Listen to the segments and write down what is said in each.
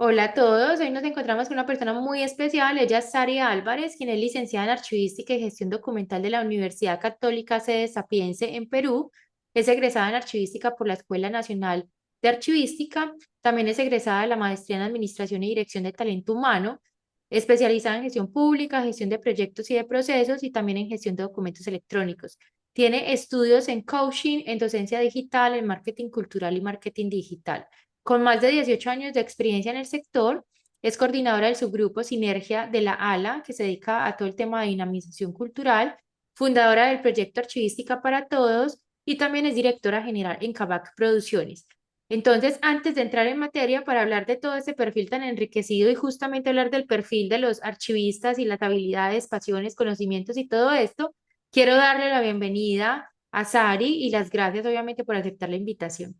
Hola a todos, hoy nos encontramos con una persona muy especial, ella es Sari Álvarez, quien es licenciada en Archivística y Gestión Documental de la Universidad Católica Sede Sapiense en Perú, es egresada en Archivística por la Escuela Nacional de Archivística, también es egresada de la Maestría en Administración y Dirección de Talento Humano, especializada en gestión pública, gestión de proyectos y de procesos y también en gestión de documentos electrónicos. Tiene estudios en coaching, en docencia digital, en marketing cultural y marketing digital. Con más de 18 años de experiencia en el sector, es coordinadora del subgrupo Sinergia de la ALA, que se dedica a todo el tema de dinamización cultural, fundadora del proyecto Archivística para Todos y también es directora general en Kavak Producciones. Entonces, antes de entrar en materia para hablar de todo este perfil tan enriquecido y justamente hablar del perfil de los archivistas y las habilidades, pasiones, conocimientos y todo esto, quiero darle la bienvenida a Sari y las gracias obviamente por aceptar la invitación.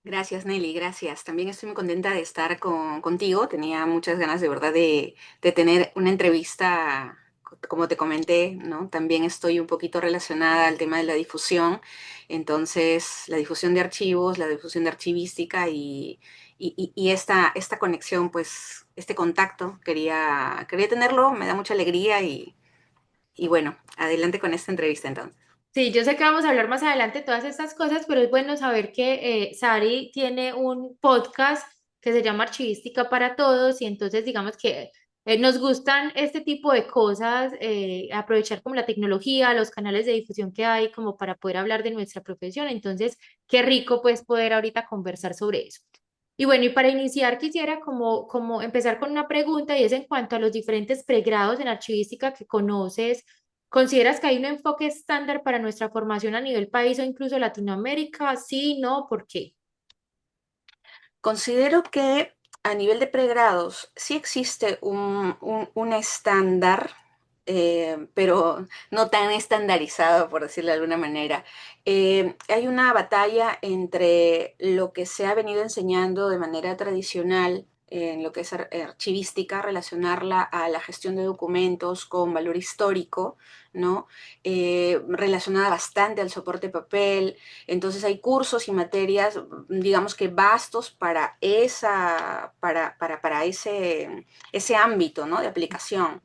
Gracias, Nelly, gracias. También estoy muy contenta de estar contigo. Tenía muchas ganas de verdad de tener una entrevista, como te comenté, ¿no? También estoy un poquito relacionada al tema de la difusión. Entonces, la difusión de archivos, la difusión de archivística y esta conexión, pues, este contacto, quería tenerlo, me da mucha alegría y bueno, adelante con esta entrevista entonces. Sí, yo sé que vamos a hablar más adelante de todas estas cosas, pero es bueno saber que Sari tiene un podcast que se llama Archivística para Todos y entonces digamos que nos gustan este tipo de cosas, aprovechar como la tecnología, los canales de difusión que hay como para poder hablar de nuestra profesión. Entonces, qué rico pues poder ahorita conversar sobre eso. Y bueno, y para iniciar quisiera como empezar con una pregunta y es en cuanto a los diferentes pregrados en archivística que conoces. ¿Consideras que hay un enfoque estándar para nuestra formación a nivel país o incluso Latinoamérica? Sí, no, ¿por qué? Considero que a nivel de pregrados sí existe un estándar, pero no tan estandarizado, por decirlo de alguna manera. Hay una batalla entre lo que se ha venido enseñando de manera tradicional en lo que es archivística, relacionarla a la gestión de documentos con valor histórico, ¿no? Relacionada bastante al soporte papel. Entonces hay cursos y materias, digamos que vastos para ese ámbito, ¿no? De aplicación,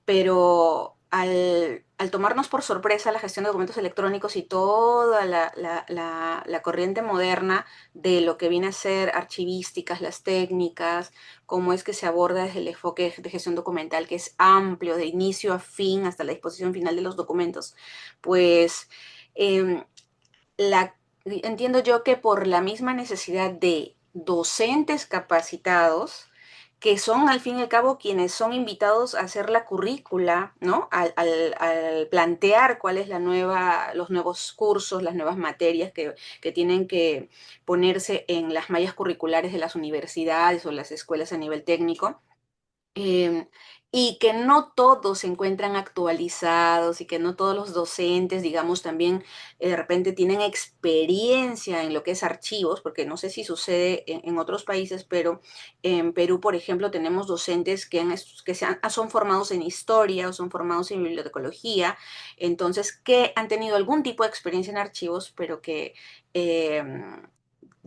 pero al tomarnos por sorpresa la gestión de documentos electrónicos y toda la corriente moderna de lo que viene a ser archivísticas, las técnicas, cómo es que se aborda desde el enfoque de gestión documental, que es amplio, de inicio a fin, hasta la disposición final de los documentos, pues eh, entiendo yo que por la misma necesidad de docentes capacitados, que son al fin y al cabo quienes son invitados a hacer la currícula, ¿no? Al plantear cuál es los nuevos cursos, las nuevas materias que tienen que ponerse en las mallas curriculares de las universidades o las escuelas a nivel técnico. eh, y que no todos se encuentran actualizados y que no todos los docentes, digamos, también de repente tienen experiencia en lo que es archivos, porque no sé si sucede en otros países, pero en Perú, por ejemplo, tenemos docentes son formados en historia o son formados en bibliotecología, entonces que han tenido algún tipo de experiencia en archivos, pero que eh,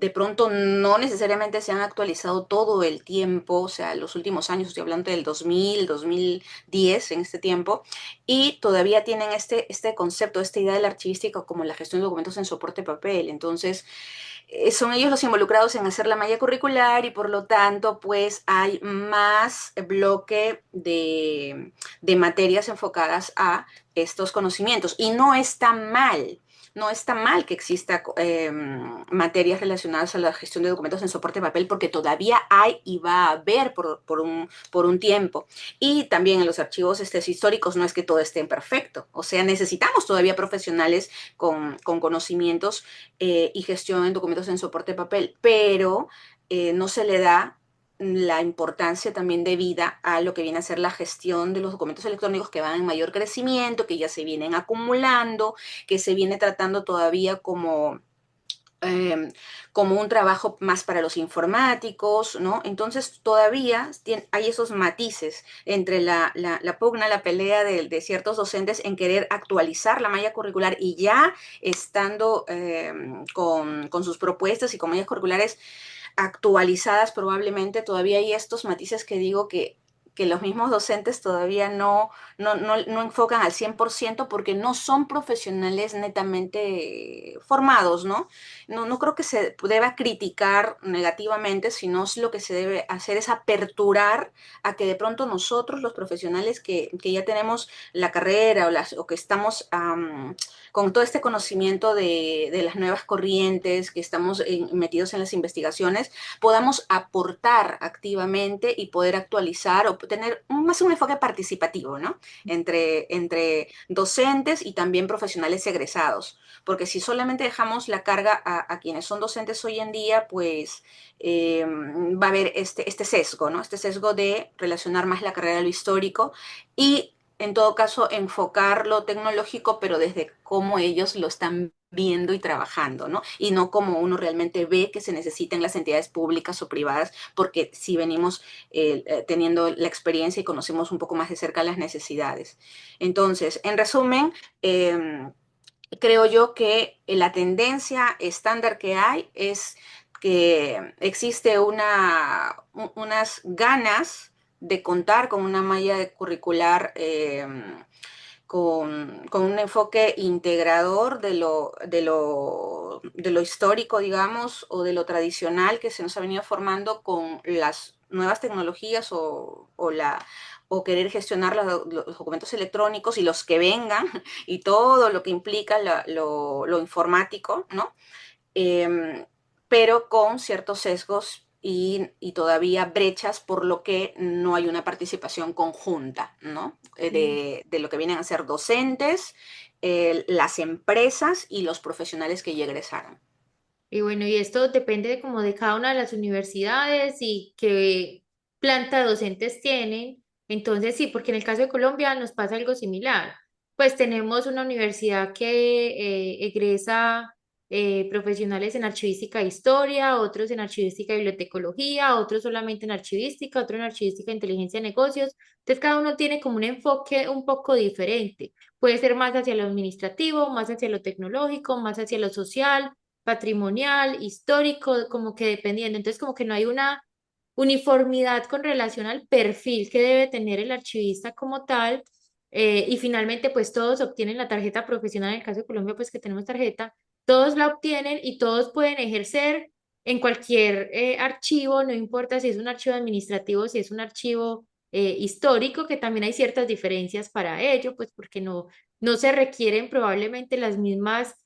de pronto no necesariamente se han actualizado todo el tiempo, o sea, los últimos años, estoy hablando del 2000, 2010, en este tiempo, y todavía tienen este concepto, esta idea de la archivística como la gestión de documentos en soporte papel. Entonces, son ellos los involucrados en hacer la malla curricular y por lo tanto, pues hay más bloque de materias enfocadas a estos conocimientos. Y no está mal, no está mal que exista materias relacionadas a la gestión de documentos en soporte de papel porque todavía hay y va a haber por un tiempo. Y también en los archivos históricos no es que todo esté perfecto. O sea, necesitamos todavía profesionales con conocimientos y gestión en documentos en soporte de papel, pero no se le da la importancia también debida a lo que viene a ser la gestión de los documentos electrónicos que van en mayor crecimiento, que ya se vienen acumulando, que se viene tratando todavía eh, como un trabajo más para los informáticos, ¿no? Entonces todavía hay esos matices entre la pugna, la pelea de ciertos docentes en querer actualizar la malla curricular y ya estando con sus propuestas y con mallas curriculares actualizadas probablemente, todavía hay estos matices que digo que los mismos docentes todavía no enfocan al 100% porque no son profesionales netamente formados, ¿no? No creo que se deba criticar negativamente, sino es lo que se debe hacer es aperturar a que de pronto nosotros, los profesionales que ya tenemos la carrera o que estamos con todo este conocimiento de las nuevas corrientes, que estamos metidos en las investigaciones, podamos aportar activamente y poder actualizar o tener más un enfoque participativo, ¿no? Entre docentes y también profesionales egresados. Porque si solamente dejamos la carga a quienes son docentes hoy en día, pues va a haber este sesgo, ¿no? Este sesgo de relacionar más la carrera a lo histórico y en todo caso enfocar lo tecnológico, pero desde cómo ellos lo están viendo y trabajando, ¿no? Y no como uno realmente ve que se necesita en las entidades públicas o privadas, porque si venimos teniendo la experiencia y conocemos un poco más de cerca las necesidades. Entonces, en resumen, creo yo que la tendencia estándar que hay es que existe unas ganas de contar con una malla curricular con un enfoque integrador de lo histórico, digamos, o de lo tradicional que se nos ha venido formando con las nuevas tecnologías o querer gestionar los documentos electrónicos y los que vengan y todo lo que implica lo informático, ¿no? Eh, pero con ciertos sesgos todavía brechas por lo que no hay una participación conjunta, ¿no? De lo que vienen a ser docentes, las empresas y los profesionales que ya egresaron. Y bueno, y esto depende de como de cada una de las universidades y qué planta de docentes tienen. Entonces, sí, porque en el caso de Colombia nos pasa algo similar. Pues tenemos una universidad que egresa profesionales en archivística e historia, otros en archivística y bibliotecología, otros solamente en archivística, otro en archivística e inteligencia de negocios. Entonces, cada uno tiene como un enfoque un poco diferente. Puede ser más hacia lo administrativo, más hacia lo tecnológico, más hacia lo social, patrimonial, histórico, como que dependiendo. Entonces, como que no hay una uniformidad con relación al perfil que debe tener el archivista como tal. Y finalmente, pues todos obtienen la tarjeta profesional. En el caso de Colombia, pues que tenemos tarjeta, todos la obtienen y todos pueden ejercer en cualquier archivo, no importa si es un archivo administrativo, si es un archivo histórico, que también hay ciertas diferencias para ello, pues porque no se requieren probablemente las mismas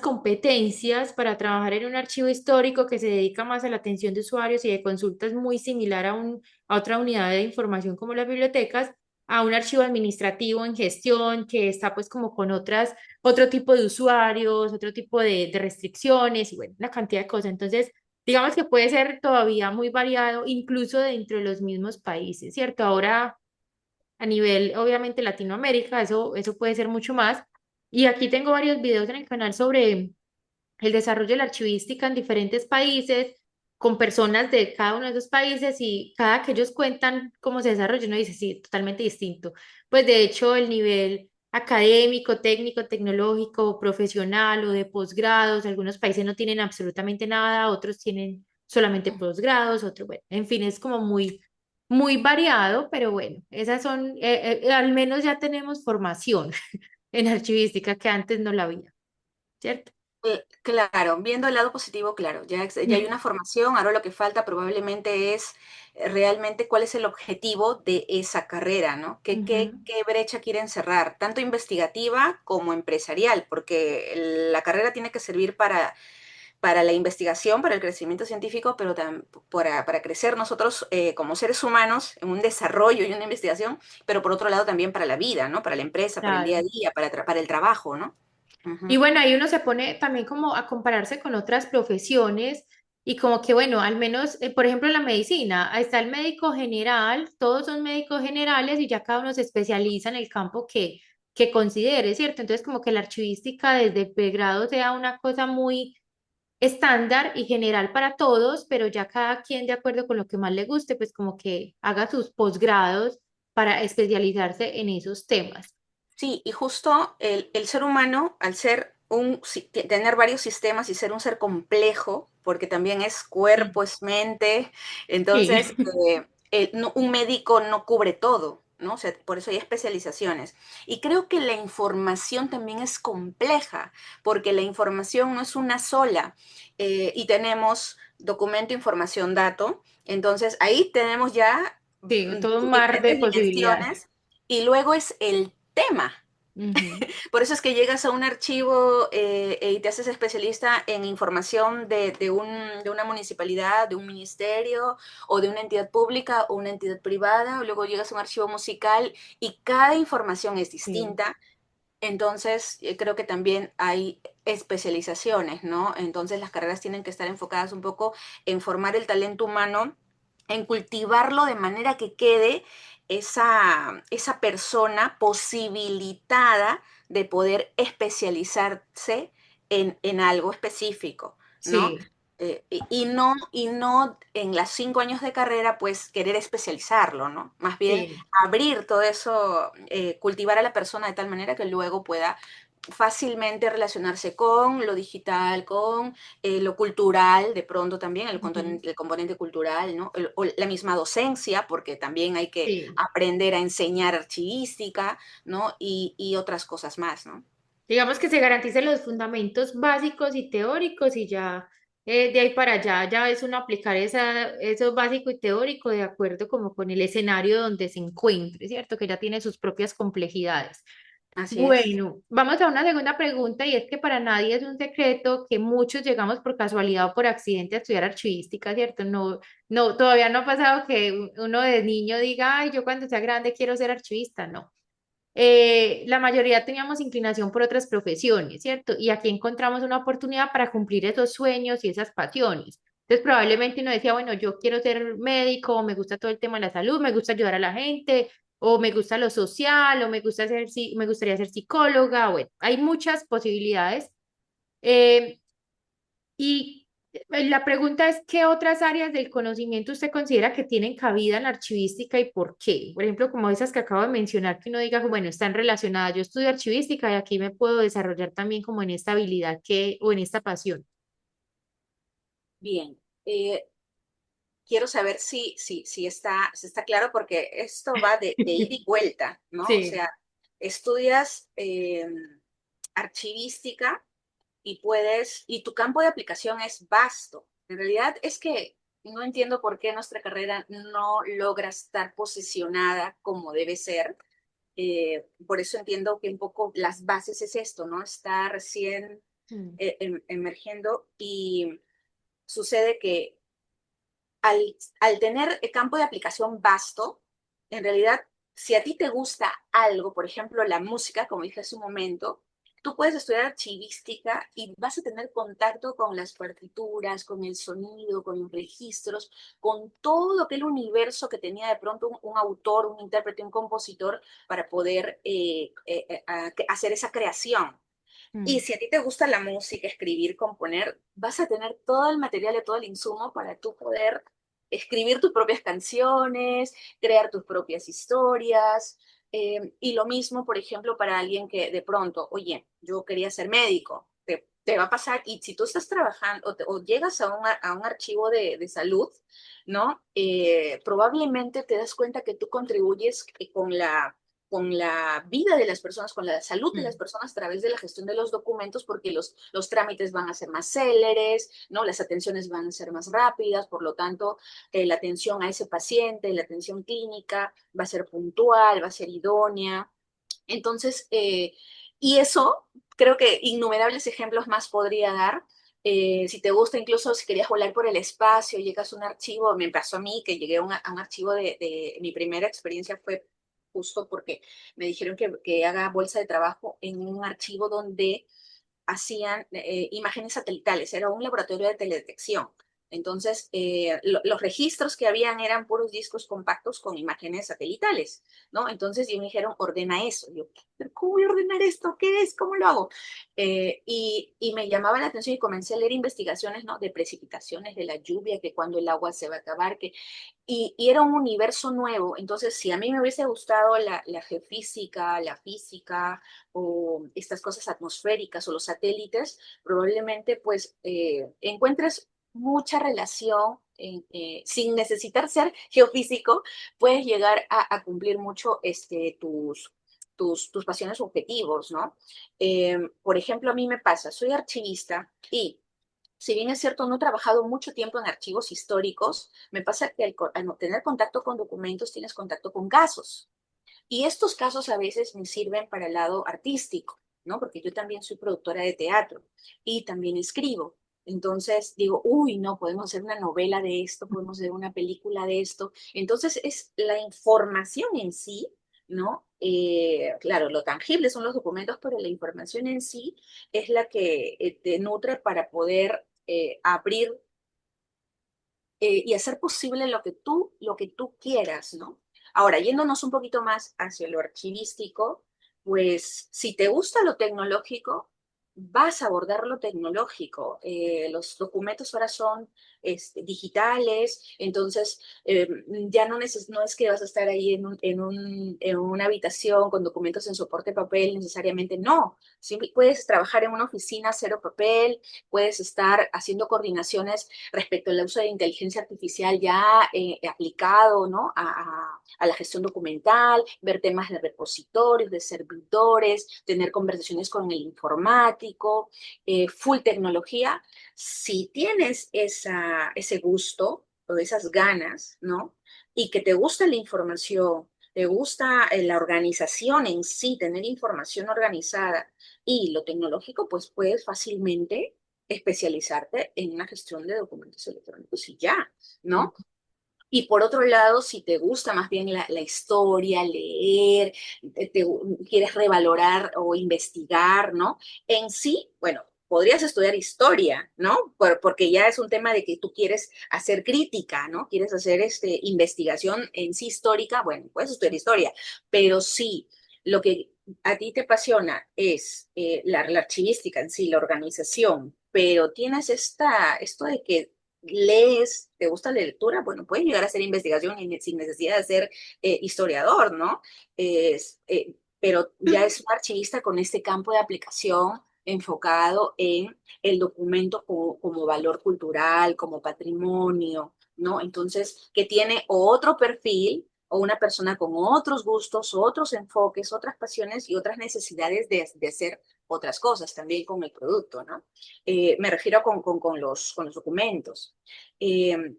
competencias para trabajar en un archivo histórico que se dedica más a la atención de usuarios y de consultas muy similar a otra unidad de información como las bibliotecas, a un archivo administrativo en gestión que está pues como con otro tipo de usuarios, otro tipo de restricciones y bueno, una cantidad de cosas. Entonces, digamos que puede ser todavía muy variado, incluso dentro de los mismos países, ¿cierto? Ahora a nivel, obviamente, Latinoamérica, eso puede ser mucho más. Y aquí tengo varios videos en el canal sobre el desarrollo de la archivística en diferentes países, con personas de cada uno de esos países y cada que ellos cuentan cómo se desarrolla, uno dice, sí, totalmente distinto. Pues de hecho, el nivel académico, técnico, tecnológico, profesional o de posgrados, algunos países no tienen absolutamente nada, otros tienen solamente posgrados, otros, bueno, en fin, es como muy variado, pero bueno, esas son, al menos ya tenemos formación en archivística que antes no la había, ¿cierto? Claro, viendo el lado positivo, claro, ya hay una formación, ahora lo que falta probablemente es realmente cuál es el objetivo de esa carrera, ¿no? Ujú. ¿Qué brecha quieren cerrar, tanto investigativa como empresarial? Porque la carrera tiene que servir para la investigación, para el crecimiento científico, pero para crecer nosotros como seres humanos en un desarrollo y una investigación, pero por otro lado también para la vida, ¿no? Para la empresa, para el día a Claro. día, para el trabajo, ¿no? Y Ujú. bueno, ahí uno se pone también como a compararse con otras profesiones y como que, bueno, al menos, por ejemplo, en la medicina, ahí está el médico general, todos son médicos generales y ya cada uno se especializa en el campo que considere, ¿cierto? Entonces, como que la archivística desde el pregrado sea una cosa muy estándar y general para todos, pero ya cada quien de acuerdo con lo que más le guste, pues como que haga sus posgrados para especializarse en esos temas. Sí, y justo el ser humano, al ser tener varios sistemas y ser un ser complejo, porque también es Mm. cuerpo, es mente, Sí, entonces un médico no cubre todo, ¿no? O sea, por eso hay especializaciones. Y creo que la información también es compleja, porque la información no es una sola, y tenemos documento, información, dato, entonces ahí tenemos ya sí, todo un mar de diferentes posibilidades. dimensiones, y luego es el tema. Ujú. Por eso es que llegas a un archivo y te haces especialista en información de una municipalidad, de un ministerio o de una entidad pública o una entidad privada. O luego llegas a un archivo musical y cada información es Sí, distinta. Entonces, creo que también hay especializaciones, ¿no? Entonces, las carreras tienen que estar enfocadas un poco en formar el talento humano, en cultivarlo de manera que quede esa persona posibilitada de poder especializarse en algo específico, ¿no? sí, Y no en las 5 años de carrera, pues querer especializarlo, ¿no? Más bien sí. abrir todo eso, cultivar a la persona de tal manera que luego pueda fácilmente relacionarse con lo digital, con lo cultural, de pronto también Ujú. el componente cultural, ¿no? O la misma docencia, porque también hay que Sí. aprender a enseñar archivística, ¿no? Y otras cosas más, ¿no? Digamos que se garanticen los fundamentos básicos y teóricos y ya de ahí para allá ya es uno aplicar eso básico y teórico de acuerdo como con el escenario donde se encuentre, ¿cierto? Que ya tiene sus propias complejidades. Así es. Bueno, vamos a una segunda pregunta y es que para nadie es un secreto que muchos llegamos por casualidad o por accidente a estudiar archivística, ¿cierto? No, no, todavía no ha pasado que uno de niño diga, ay, yo cuando sea grande quiero ser archivista, no. La mayoría teníamos inclinación por otras profesiones, ¿cierto? Y aquí encontramos una oportunidad para cumplir esos sueños y esas pasiones. Entonces, probablemente uno decía, bueno, yo quiero ser médico, o me gusta todo el tema de la salud, me gusta ayudar a la gente, o me gusta lo social, o me gusta ser, me gustaría ser psicóloga. Bueno, hay muchas posibilidades. Eh, y la pregunta es, ¿qué otras áreas del conocimiento usted considera que tienen cabida en la archivística y por qué? Por ejemplo, como esas que acabo de mencionar, que uno diga, bueno, están relacionadas. Yo estudio archivística y aquí me puedo desarrollar también como en esta habilidad que, o en esta pasión. Bien. Quiero saber si está claro, porque esto va de ida y vuelta, ¿no? O Sí. sea, estudias archivística y tu campo de aplicación es vasto. En realidad es que no entiendo por qué nuestra carrera no logra estar posicionada como debe ser. Por eso entiendo que un poco las bases es esto, ¿no? Está recién Mm. emergiendo, y sucede que al tener el campo de aplicación vasto, en realidad, si a ti te gusta algo, por ejemplo, la música, como dije hace un momento, tú puedes estudiar archivística y vas a tener contacto con las partituras, con el sonido, con los registros, con todo aquel universo que tenía de pronto un autor, un intérprete, un compositor para poder hacer esa creación. Y Mm. si a ti te gusta la música, escribir, componer, vas a tener todo el material y todo el insumo para tú poder escribir tus propias canciones, crear tus propias historias. Y lo mismo, por ejemplo, para alguien que de pronto, oye, yo quería ser médico, te va a pasar. Y si tú estás trabajando o llegas a un archivo de salud, ¿no? Probablemente te das cuenta que tú contribuyes con la vida de las personas, con la salud de las Mm. personas a través de la gestión de los documentos, porque los trámites van a ser más céleres, ¿no? Las atenciones van a ser más rápidas, por lo tanto, la atención a ese paciente, la atención clínica va a ser puntual, va a ser idónea. Entonces, y eso, creo que innumerables ejemplos más podría dar. Si te gusta, incluso si querías volar por el espacio, llegas a un archivo, me pasó a mí que llegué a un archivo mi primera experiencia fue justo porque me dijeron que haga bolsa de trabajo en un archivo donde hacían imágenes satelitales, era un laboratorio de teledetección. Entonces, los registros que habían eran puros discos compactos con imágenes satelitales, ¿no? Entonces, me dijeron, ordena eso. Yo, ¿pero cómo voy a ordenar esto? ¿Qué es? ¿Cómo lo hago? Y me llamaba la atención y comencé a leer investigaciones, ¿no? De precipitaciones, de la lluvia, que cuando el agua se va a acabar, y era un universo nuevo. Entonces, si a mí me hubiese gustado la geofísica, la física o estas cosas atmosféricas o los satélites, probablemente pues encuentres mucha relación sin necesitar ser geofísico, puedes llegar cumplir mucho tus pasiones o objetivos, ¿no? Por ejemplo, a mí me pasa, soy archivista y si bien es cierto, no he trabajado mucho tiempo en archivos históricos, me pasa que al no tener contacto con documentos, tienes contacto con casos. Y estos casos a veces me sirven para el lado artístico, ¿no? Porque yo también soy productora de teatro y también escribo. Entonces digo, uy, no, podemos hacer una novela de esto, podemos hacer una película de esto. Entonces es la información en sí, ¿no? Claro, lo tangible son los documentos, pero la información en sí es la que te nutre para poder abrir y hacer posible lo que tú quieras, ¿no? Ahora, yéndonos un poquito más hacia lo archivístico, pues si te gusta lo tecnológico, vas a abordar lo tecnológico. Los documentos ahora son digitales, entonces ya no es que vas a estar ahí en una habitación con documentos en soporte papel necesariamente, no. Puedes trabajar en una oficina cero papel, puedes estar haciendo coordinaciones respecto al uso de inteligencia artificial ya aplicado, ¿no? A la gestión documental, ver temas de repositorios, de servidores, tener conversaciones con el informático, full tecnología. Si tienes ese gusto o esas ganas, ¿no? Y que te gusta la información, te gusta la organización en sí, tener información organizada y lo tecnológico, pues puedes fácilmente especializarte en una gestión de documentos electrónicos y ya, ¿no? Y por otro lado, si te gusta más bien la historia, leer, quieres revalorar o investigar, ¿no? En sí, bueno, podrías estudiar historia, ¿no? Porque ya es un tema de que tú quieres hacer crítica, ¿no? Quieres hacer investigación en sí histórica, bueno, puedes estudiar historia, pero sí, lo que a ti te apasiona es la archivística en sí, la organización, pero tienes esto de que lees, te gusta la lectura, bueno, puedes llegar a hacer investigación sin necesidad de ser historiador, ¿no? Pero ya es un archivista con este campo de aplicación enfocado en el documento como valor cultural, como patrimonio, ¿no? Entonces, que tiene otro perfil o una persona con otros gustos, otros enfoques, otras pasiones y otras necesidades de hacer otras cosas también con el producto, ¿no? Me refiero con los documentos. Eh,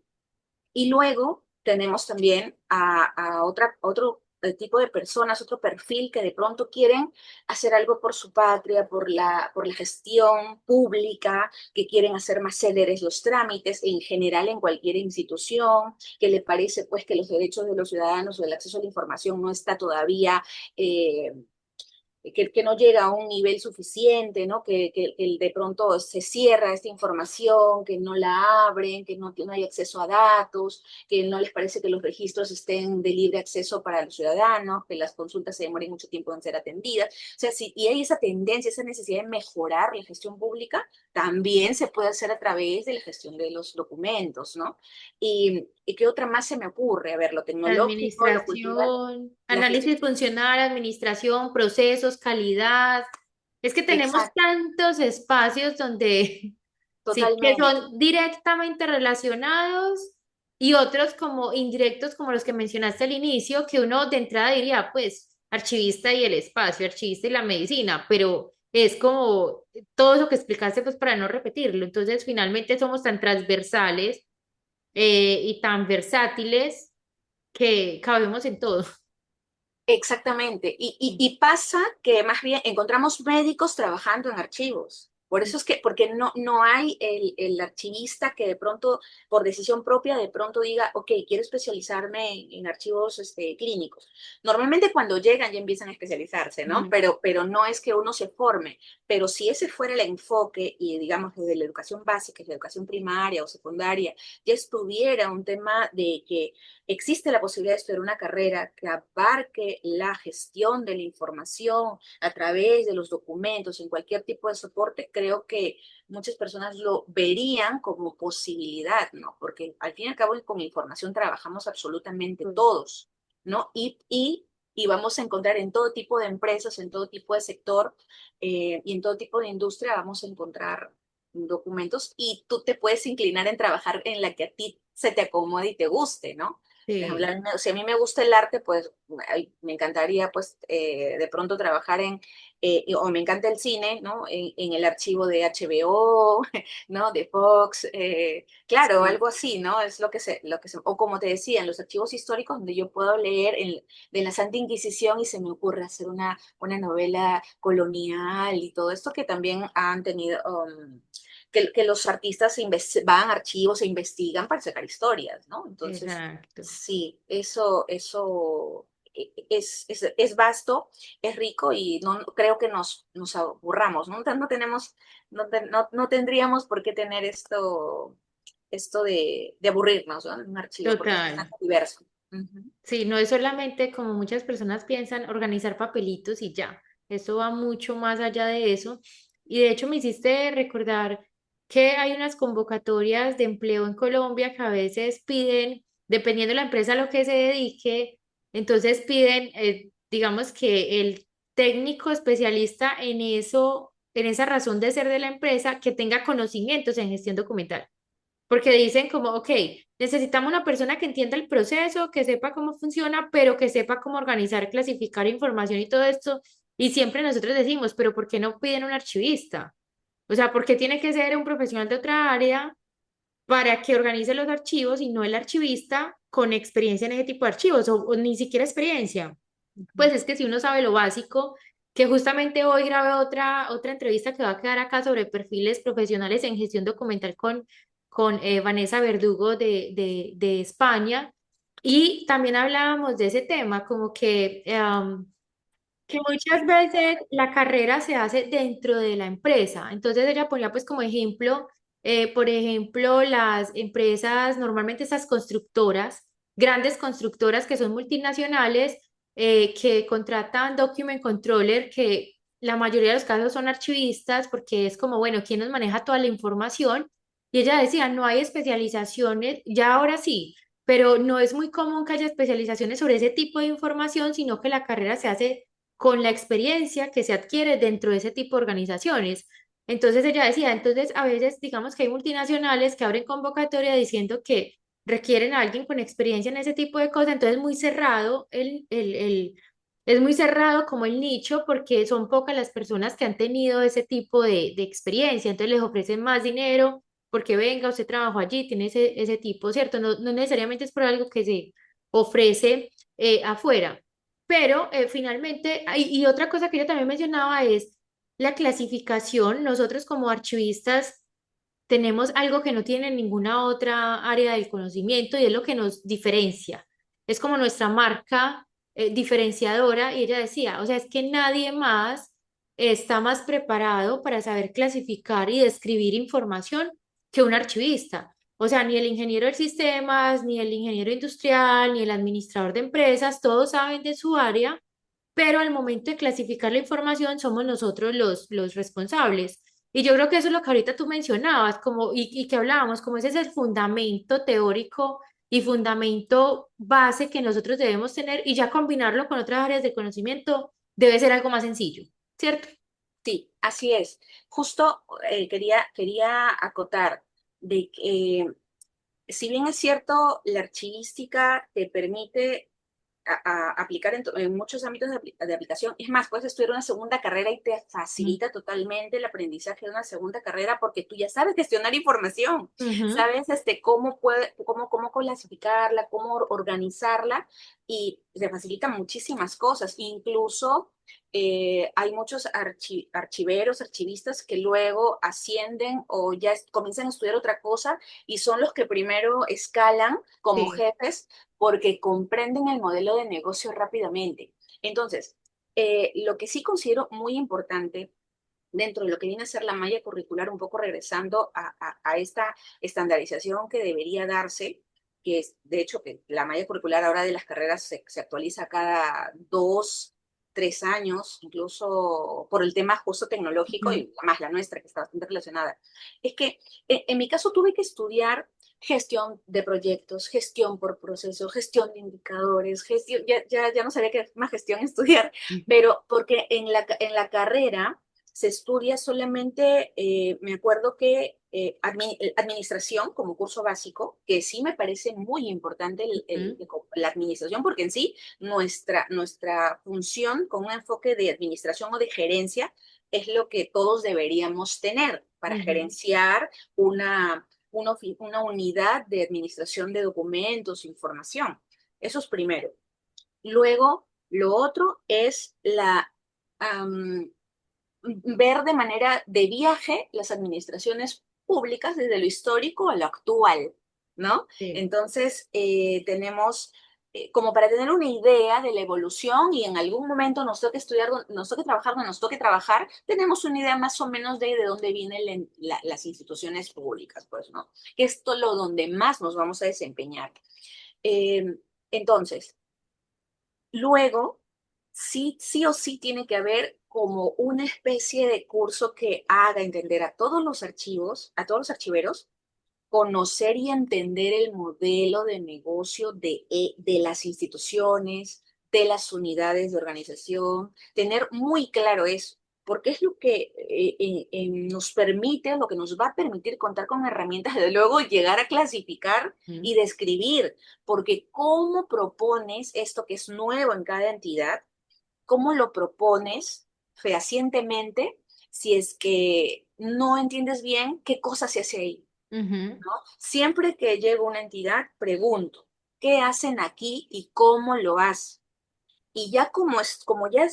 y luego tenemos también otro tipo de personas, otro perfil que de pronto quieren hacer algo por su patria, por la gestión pública, que quieren hacer más céleres los trámites, en general en cualquier institución, que le parece pues que los derechos de los ciudadanos o el acceso a la información no está todavía que no llega a un nivel suficiente, ¿no? Que de pronto se cierra esta información, que no la abren, que no hay acceso a datos, que no les parece que los registros estén de libre acceso para los ciudadanos, que las consultas se demoren mucho tiempo en ser atendidas. O sea, y hay esa tendencia, esa necesidad de mejorar la gestión pública, también se puede hacer a través de la gestión de los documentos, ¿no? ¿Y qué otra más se me ocurre? A ver, lo tecnológico, lo cultural, Administración, la gestión. análisis funcional, administración, procesos, calidad. Es que tenemos Exacto, tantos espacios donde sí, que totalmente. son directamente relacionados y otros como indirectos, como los que mencionaste al inicio, que uno de entrada diría, pues, archivista y el espacio, archivista y la medicina, pero es como todo eso que explicaste, pues, para no repetirlo. Entonces, finalmente somos tan transversales y tan versátiles que cabemos en todo. Exactamente. Y pasa que más bien encontramos médicos trabajando en archivos. Por eso es que, porque no hay el archivista que de pronto, por decisión propia, de pronto diga, ok, quiero especializarme en archivos clínicos. Normalmente cuando llegan ya empiezan a especializarse, ¿no? Mm, Pero no es que uno se forme, pero si ese fuera el enfoque y digamos desde la educación básica, la educación primaria o secundaria, ya estuviera un tema de que existe la posibilidad de estudiar una carrera que abarque la gestión de la información a través de los documentos, en cualquier tipo de soporte, creo que muchas personas lo verían como posibilidad, ¿no? Porque al fin y al cabo con información trabajamos absolutamente mm, todos, ¿no? Y vamos a encontrar en todo tipo de empresas, en todo tipo de sector y en todo tipo de industria, vamos a encontrar documentos y tú te puedes inclinar en trabajar en la que a ti se te acomode y te guste, ¿no? Por ejemplo, sí, si a mí me gusta el arte, pues me encantaría pues de pronto trabajar o me encanta el cine, ¿no? En el archivo de HBO, ¿no? De Fox, claro, sí, algo así, ¿no? Es o como te decía, en los archivos históricos donde yo puedo leer de la Santa Inquisición y se me ocurre hacer una novela colonial y todo esto que también han tenido, que los artistas van a archivos e investigan para sacar historias, ¿no? Entonces, exacto. sí, eso es vasto, es rico y no creo que nos aburramos, ¿no? No tenemos, no tendríamos por qué tener esto de aburrirnos, ¿no? En un archivo, porque es Total. bastante diverso. Ujú. Sí, no es solamente como muchas personas piensan organizar papelitos y ya. Eso va mucho más allá de eso. Y de hecho me hiciste recordar que hay unas convocatorias de empleo en Colombia que a veces piden, dependiendo de la empresa a lo que se dedique, entonces piden, digamos que el técnico especialista en eso, en esa razón de ser de la empresa, que tenga conocimientos en gestión documental. Porque dicen como, ok, necesitamos una persona que entienda el proceso, que sepa cómo funciona, pero que sepa cómo organizar, clasificar información y todo esto. Y siempre nosotros decimos, pero ¿por qué no piden un archivista? O sea, ¿por qué tiene que ser un profesional de otra área para que organice los archivos y no el archivista con experiencia en ese tipo de archivos o ni siquiera experiencia? Pues es que si uno sabe lo básico, que justamente hoy grabé otra entrevista que va a quedar acá sobre perfiles profesionales en gestión documental con Vanessa Verdugo de España. Y también hablábamos de ese tema, como que muchas veces la carrera se hace dentro de la empresa. Entonces ella ponía pues como ejemplo, por ejemplo, las empresas, normalmente esas constructoras, grandes constructoras que son multinacionales, que contratan document controller, que la mayoría de los casos son archivistas, porque es como, bueno, ¿quién nos maneja toda la información? Y ella decía, no hay especializaciones, ya ahora sí, pero no es muy común que haya especializaciones sobre ese tipo de información, sino que la carrera se hace con la experiencia que se adquiere dentro de ese tipo de organizaciones. Entonces ella decía, entonces a veces digamos que hay multinacionales que abren convocatoria diciendo que requieren a alguien con experiencia en ese tipo de cosas, entonces muy cerrado es muy cerrado como el nicho porque son pocas las personas que han tenido ese tipo de experiencia, entonces les ofrecen más dinero porque venga, usted trabajó allí, tiene ese tipo, ¿cierto? No, no necesariamente es por algo que se ofrece afuera. Pero finalmente, y otra cosa que yo también mencionaba es la clasificación. Nosotros como archivistas tenemos algo que no tiene ninguna otra área del conocimiento y es lo que nos diferencia. Es como nuestra marca diferenciadora y ella decía, o sea, es que nadie más está más preparado para saber clasificar y describir información que un archivista. O sea, ni el ingeniero de sistemas, ni el ingeniero industrial, ni el administrador de empresas, todos saben de su área, pero al momento de clasificar la información somos nosotros los responsables. Y yo creo que eso es lo que ahorita tú mencionabas, como, y que hablábamos, como ese es el fundamento teórico y fundamento base que nosotros debemos tener, y ya combinarlo con otras áreas de conocimiento debe ser algo más sencillo, ¿cierto? Sí, así es. Justo quería acotar de que, si bien es cierto, la archivística te permite aplicar en muchos ámbitos de aplicación. Es más, puedes estudiar una segunda carrera y te Mm. facilita totalmente el aprendizaje de una segunda carrera porque tú ya sabes gestionar información, Ujú. sabes cómo clasificarla, cómo organizarla se facilitan muchísimas cosas, incluso hay muchos archiveros, archivistas que luego ascienden o ya comienzan a estudiar otra cosa y son los que primero escalan como Sí, jefes porque comprenden el modelo de negocio rápidamente. Entonces, lo que sí considero muy importante dentro de lo que viene a ser la malla curricular, un poco regresando a esta estandarización que debería darse, que es, de hecho, que la malla curricular ahora de las carreras se actualiza cada 2, 3 años, incluso por el tema justo tecnológico ujú, y más la nuestra, que está bastante relacionada. Es que en mi caso tuve que estudiar gestión de proyectos, gestión por proceso, gestión de indicadores, gestión, ya no sabía qué más gestión estudiar, ujú, pero porque en la carrera se estudia solamente, me acuerdo que administración como curso básico, que sí me parece muy importante ujú, la administración, porque en sí nuestra función con un enfoque de administración o de gerencia es lo que todos deberíamos tener para ujú, gerenciar una unidad de administración de documentos, información. Eso es primero. Luego, lo otro es um, ver de manera de viaje las administraciones públicas desde lo histórico a lo actual, ¿no? sí. Entonces, tenemos como para tener una idea de la evolución y en algún momento nos toque estudiar, nos toque trabajar, donde nos toque trabajar, tenemos una idea más o menos de dónde vienen las instituciones públicas, pues, ¿no? Que es todo lo donde más nos vamos a desempeñar. Eh, entonces, luego, sí o sí tiene que haber como una especie de curso que haga entender a todos los archivos, a todos los archiveros, conocer y entender el modelo de negocio de las instituciones, de las unidades de organización, tener muy claro eso, porque es lo que nos permite, lo que nos va a permitir contar con herramientas de luego llegar a clasificar Ujú, y describir, porque cómo propones esto que es nuevo en cada entidad, cómo lo propones fehacientemente si es que no entiendes bien qué cosa se hace ahí, ujú, ¿no? Siempre que llego a una entidad, pregunto, ¿qué hacen aquí y cómo lo hacen? Y ya como ya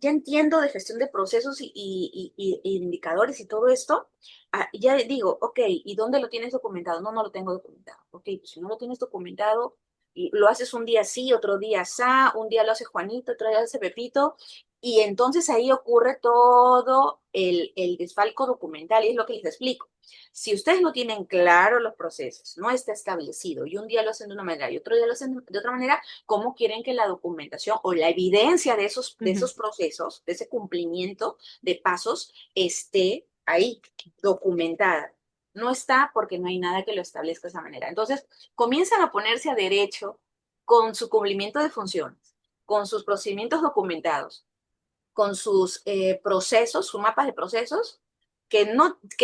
entiendo de gestión de procesos y indicadores y todo esto, ya digo, ok, ¿y dónde lo tienes documentado? No, no lo tengo documentado. Ok, pues si no lo tienes documentado, y lo haces un día sí, otro día sa, un día lo hace Juanito, otro día lo hace Pepito, y entonces ahí ocurre todo el desfalco documental, y es lo que les explico. Si ustedes no tienen claro los procesos, no está establecido, y un día lo hacen de una manera y otro día lo hacen de otra manera, cómo quieren que la documentación o la evidencia de ujú. esos procesos, de ese cumplimiento de pasos, esté ahí, documentada. No está porque no hay nada que lo establezca de esa manera. Entonces, comienzan a ponerse a derecho con su cumplimiento de funciones, con sus procedimientos documentados, con sus procesos, sus mapas de procesos, que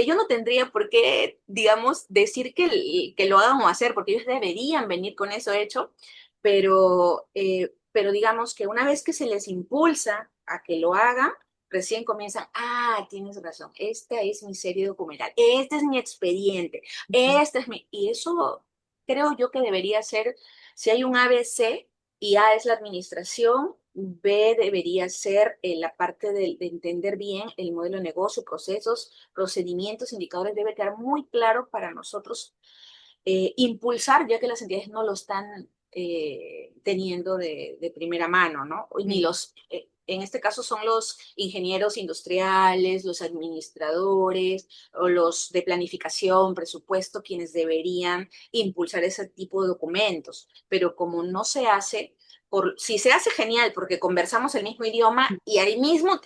yo no tendría por qué, digamos, decir que lo hagan o hacer, porque ellos deberían venir con eso hecho, pero digamos que una vez que se les impulsa a que lo hagan, recién comienzan, tienes razón, esta es mi serie documental, este es mi expediente, este es mi... Y eso creo yo que debería ser, si hay un ABC, y A es la administración, B debería ser la parte de entender bien el modelo de negocio, procesos, procedimientos, indicadores, debe quedar muy claro para nosotros impulsar, ya que las entidades no lo están teniendo de primera mano, ¿no? Ni Sí, en este caso son los ingenieros industriales, los administradores o los de planificación, presupuesto, quienes deberían impulsar ese tipo de documentos. Pero como no se hace, si se hace genial porque conversamos el mismo idioma y ahí mismo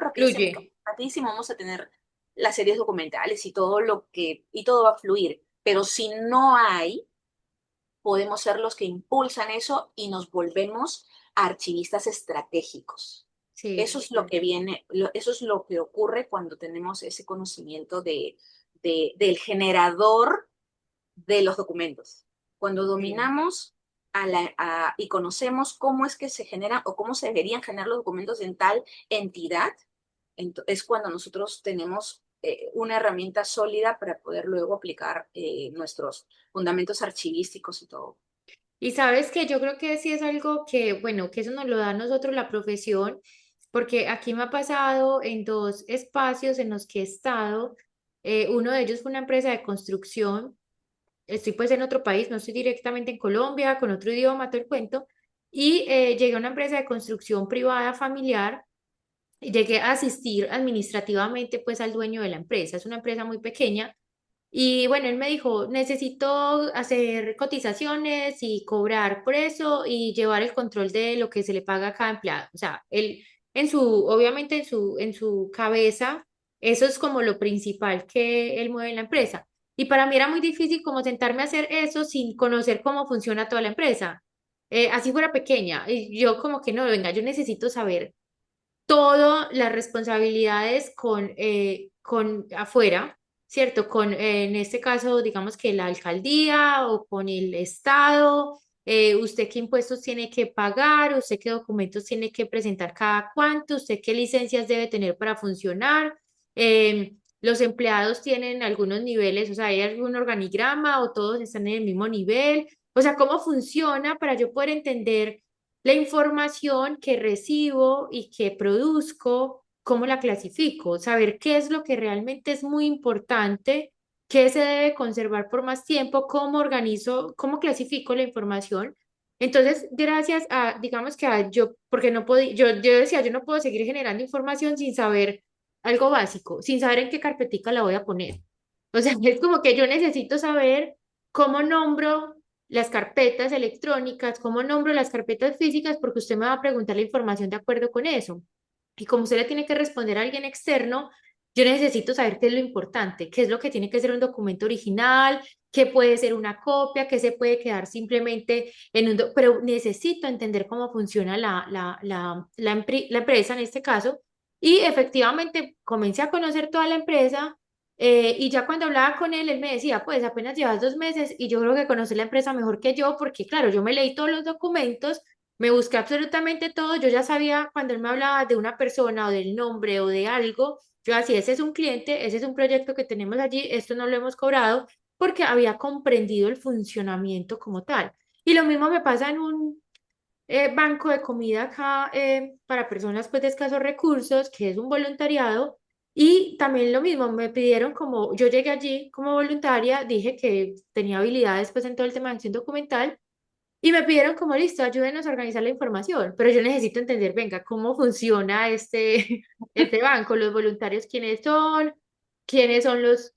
rapidísimo, fluye. rapidísimo vamos a tener las series documentales y todo va a fluir. Pero si no hay, podemos ser los que impulsan eso y nos volvemos archivistas estratégicos. Sí, Eso es lo total. que viene, eso es lo que ocurre cuando tenemos ese conocimiento del generador de los documentos. Cuando Sí. dominamos y conocemos cómo es que se generan o cómo se deberían generar los documentos en tal entidad, es cuando nosotros tenemos una herramienta sólida para poder luego aplicar nuestros fundamentos archivísticos y todo. Y sabes que yo creo que sí es algo que, bueno, que eso nos lo da a nosotros la profesión, porque aquí me ha pasado en dos espacios en los que he estado. Uno de ellos fue una empresa de construcción. Estoy pues en otro país, no estoy directamente en Colombia, con otro idioma, todo el cuento. Y llegué a una empresa de construcción privada familiar y llegué a asistir administrativamente pues al dueño de la empresa. Es una empresa muy pequeña y bueno, él me dijo, necesito hacer cotizaciones y cobrar por eso y llevar el control de lo que se le paga a cada empleado. O sea, él obviamente en su cabeza, eso es como lo principal que él mueve en la empresa. Y para mí era muy difícil como sentarme a hacer eso sin conocer cómo funciona toda la empresa. Así fuera pequeña. Y yo como que no, venga, yo necesito saber todas las responsabilidades con afuera, ¿cierto? Con, en este caso, digamos que la alcaldía o con el estado, usted qué impuestos tiene que pagar, usted qué documentos tiene que presentar cada cuánto, usted qué licencias debe tener para funcionar. Los empleados tienen algunos niveles, o sea, hay algún organigrama o todos están en el mismo nivel. O sea, ¿cómo funciona para yo poder entender la información que recibo y que produzco, cómo la clasifico? Saber qué es lo que realmente es muy importante, qué se debe conservar por más tiempo, cómo organizo, cómo clasifico la información. Entonces, gracias a, digamos que a yo, porque no podía, yo decía, yo no puedo seguir generando información sin saber algo básico, sin saber en qué carpetica la voy a poner. O sea, es como que yo necesito saber cómo nombro las carpetas electrónicas, cómo nombro las carpetas físicas, porque usted me va a preguntar la información de acuerdo con eso. Y como usted le tiene que responder a alguien externo, yo necesito saber qué es lo importante, qué es lo que tiene que ser un documento original, qué puede ser una copia, qué se puede quedar simplemente en un... pero necesito entender cómo funciona la empresa en este caso. Y efectivamente comencé a conocer toda la empresa y ya cuando hablaba con él, él me decía, pues apenas llevas 2 meses y yo creo que conoces la empresa mejor que yo, porque claro, yo me leí todos los documentos, me busqué absolutamente todo, yo ya sabía cuando él me hablaba de una persona o del nombre o de algo, yo decía, ese es un cliente, ese es un proyecto que tenemos allí, esto no lo hemos cobrado, porque había comprendido el funcionamiento como tal. Y lo mismo me pasa en un banco de comida acá para personas pues de escasos recursos, que es un voluntariado. Y también lo mismo, me pidieron como, yo llegué allí como voluntaria, dije que tenía habilidades pues en todo el tema de acción documental y me pidieron como, listo, ayúdenos a organizar la información, pero yo necesito entender, venga, cómo funciona este banco, los voluntarios, quiénes son los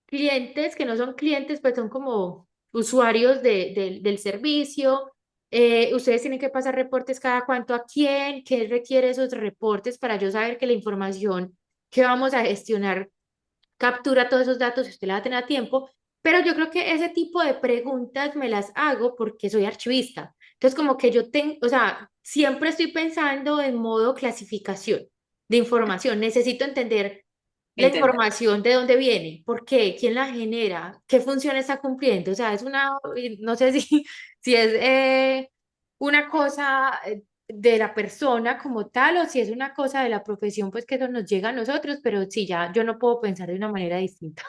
clientes que no son clientes, pues son como usuarios del servicio. Ustedes tienen que pasar reportes cada cuánto a quién, qué requiere esos reportes para yo saber que la información que vamos a gestionar captura todos esos datos y usted la va a tener a tiempo. Pero yo creo que ese tipo de preguntas me las hago porque soy archivista. Entonces, como que yo tengo, o sea, siempre estoy pensando en modo clasificación de información. Necesito entender la Entender. información de dónde viene, por qué, quién la genera, qué función está cumpliendo. O sea, es una, no sé si, si es una cosa de la persona como tal o si es una cosa de la profesión, pues que eso nos llega a nosotros, pero sí, ya yo no puedo pensar de una manera distinta.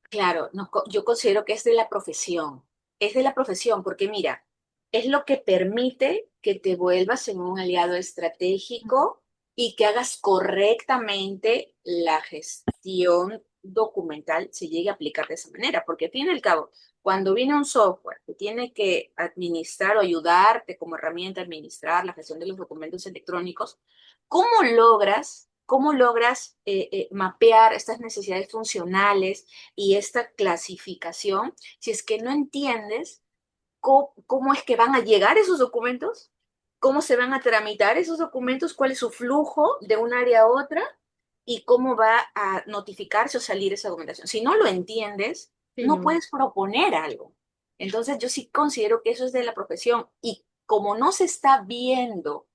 Claro, yo considero que es de la profesión. Es de la profesión porque mira, es lo que permite que te vuelvas en un aliado estratégico y que hagas correctamente la gestión documental se llegue a aplicar de esa manera. Porque al fin y al cabo, cuando viene un software que tiene que administrar o ayudarte como herramienta a administrar la gestión de los documentos electrónicos, cómo logras mapear estas necesidades funcionales y esta clasificación si es que no entiendes cómo es que van a llegar esos documentos, cómo se van a tramitar esos documentos, cuál es su flujo de un área a otra y cómo va a notificarse o salir esa documentación? Si no lo entiendes, Sí, no no. puedes proponer algo. Entonces yo sí considero que eso es de la profesión y como no se está viendo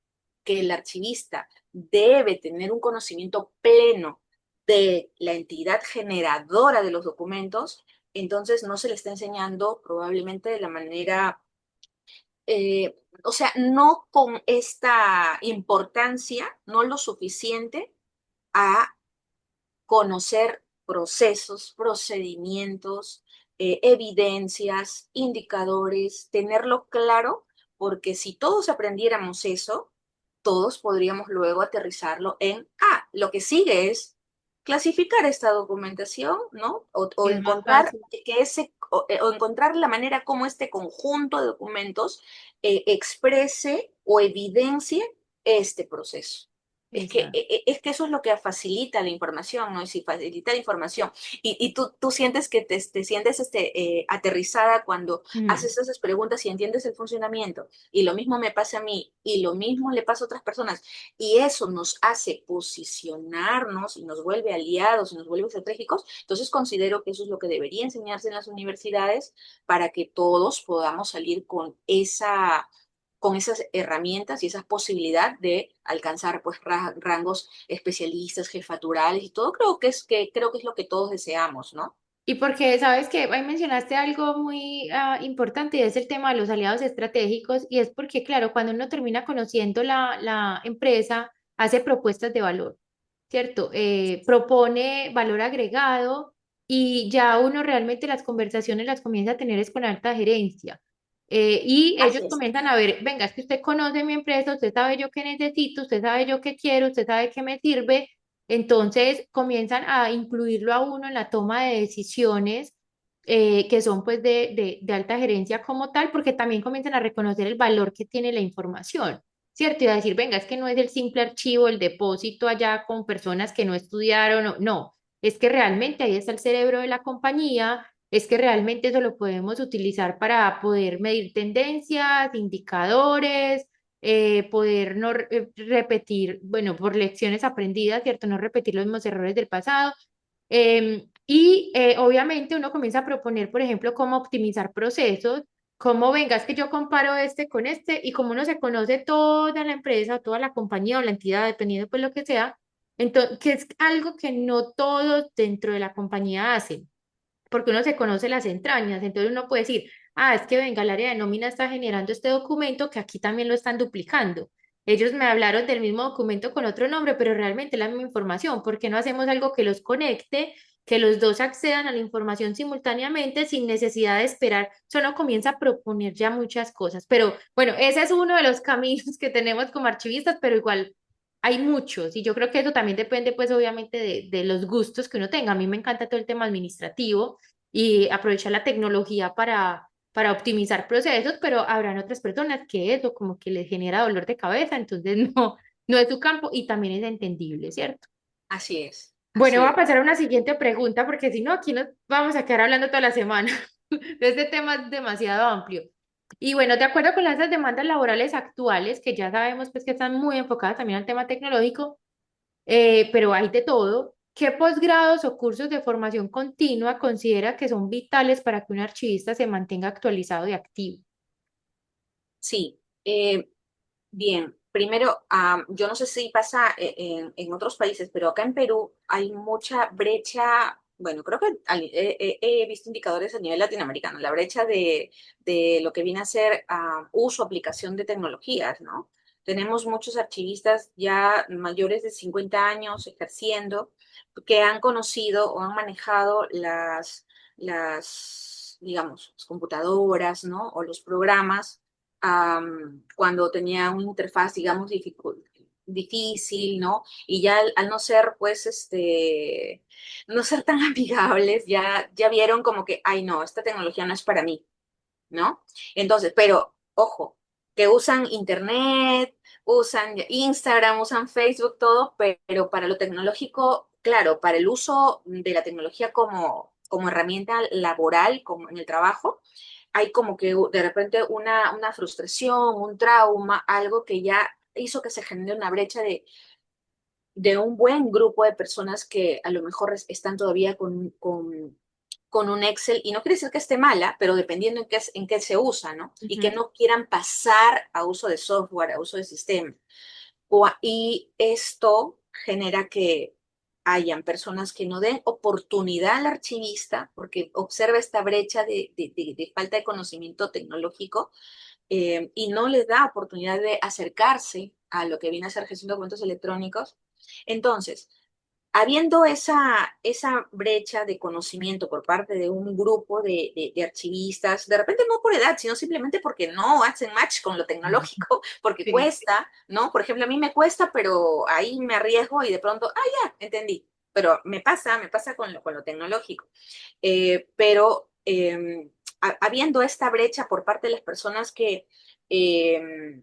que el archivista debe tener un conocimiento pleno de la entidad generadora de los documentos, entonces no se le está enseñando probablemente de la manera, o sea, no con esta importancia, no lo suficiente a conocer procesos, procedimientos, evidencias, indicadores, tenerlo claro, porque si todos aprendiéramos eso, todos podríamos luego aterrizarlo en, lo que sigue es clasificar esta documentación, ¿no? O Es más encontrar fácil. o encontrar la manera como este conjunto de documentos exprese o evidencie este proceso. Exacto. Es que eso es lo que facilita la información, ¿no? Y si facilita la información y tú sientes que te sientes aterrizada cuando Mm. haces esas preguntas y entiendes el funcionamiento. Y lo mismo me pasa a mí y lo mismo le pasa a otras personas. Y eso nos hace posicionarnos y nos vuelve aliados y nos vuelve estratégicos. Entonces considero que eso es lo que debería enseñarse en las universidades para que todos podamos salir con esas herramientas y esa posibilidad de alcanzar pues rangos especialistas, jefaturales y todo, creo que es lo que todos deseamos, ¿no? Y porque sabes que ahí mencionaste algo muy importante y es el tema de los aliados estratégicos y es porque, claro, cuando uno termina conociendo la empresa, hace propuestas de valor, ¿cierto? Propone valor agregado y ya uno realmente las conversaciones las comienza a tener es con alta gerencia. Y ellos Así es. comienzan a ver, venga, es que usted conoce mi empresa, usted sabe yo qué necesito, usted sabe yo qué quiero, usted sabe qué me sirve, entonces comienzan a incluirlo a uno en la toma de decisiones que son pues de alta gerencia como tal, porque también comienzan a reconocer el valor que tiene la información, ¿cierto? Y a decir, venga, es que no es el simple archivo, el depósito allá con personas que no estudiaron, no, no, es que realmente ahí está el cerebro de la compañía, es que realmente eso lo podemos utilizar para poder medir tendencias, indicadores, poder no repetir, bueno, por lecciones aprendidas, ¿cierto? No repetir los mismos errores del pasado. Obviamente uno comienza a proponer, por ejemplo, cómo optimizar procesos, cómo venga, es que yo comparo este con este y como uno se conoce toda la empresa o toda la compañía o la entidad, dependiendo pues lo que sea, entonces, que es algo que no todos dentro de la compañía hacen porque uno se conoce las entrañas, entonces uno puede decir, es que venga, el área de nómina está generando este documento que aquí también lo están duplicando. Ellos me hablaron del mismo documento con otro nombre, pero realmente es la misma información. ¿Por qué no hacemos algo que los conecte, que los dos accedan a la información simultáneamente sin necesidad de esperar? Eso no comienza a proponer ya muchas cosas, pero bueno, ese es uno de los caminos que tenemos como archivistas, pero igual hay muchos y yo creo que eso también depende pues obviamente de los gustos que uno tenga. A mí me encanta todo el tema administrativo y aprovechar la tecnología para optimizar procesos, pero habrán otras personas que eso como que les genera dolor de cabeza, entonces no, no es su campo y también es entendible, ¿cierto? Así es, Bueno, así voy a es. pasar a una siguiente pregunta porque si no, aquí nos vamos a quedar hablando toda la semana. Este tema es demasiado amplio. Y bueno, de acuerdo con las demandas laborales actuales, que ya sabemos pues que están muy enfocadas también al tema tecnológico, pero hay de todo. ¿Qué posgrados o cursos de formación continua considera que son vitales para que un archivista se mantenga actualizado y activo? Sí. Bien, primero, yo no sé si pasa en otros países, pero acá en Perú hay mucha brecha. Bueno, creo que he visto indicadores a nivel latinoamericano, la brecha de lo que viene a ser uso, aplicación de tecnologías, ¿no? Tenemos muchos archivistas ya mayores de 50 años ejerciendo que han conocido o han manejado digamos, las computadoras, ¿no? O los programas cuando tenía una interfaz, digamos, difícil, ¿no? Y ya al no ser, pues, no ser tan amigables, ya vieron como que, ay, no, esta tecnología no es para mí, ¿no? Entonces, pero, ojo, que usan Internet, usan Instagram, usan Facebook, todo, pero para lo tecnológico, claro, para el uso de la tecnología como herramienta laboral, como en el trabajo, hay como que de repente una frustración, un trauma, algo que ya hizo que se genere una brecha de un buen grupo de personas que a lo mejor están todavía con un Excel, y no quiere decir que esté mala, pero dependiendo en qué se usa, ¿no? Y que Ujú. no quieran pasar a uso de software, a uso de sistema. Y esto genera que hayan personas que no den oportunidad al archivista, porque observa esta brecha de falta de conocimiento tecnológico y no les da oportunidad de acercarse a lo que viene a ser gestión de documentos electrónicos. Entonces, habiendo esa brecha de conocimiento por parte de un grupo de archivistas, de repente no por edad, sino simplemente porque no hacen match con lo tecnológico, porque Sí. cuesta, ¿no? Por ejemplo, a mí me cuesta, pero ahí me arriesgo y de pronto, ya, entendí. Pero me pasa con lo tecnológico. Pero habiendo esta brecha por parte de las personas que eh,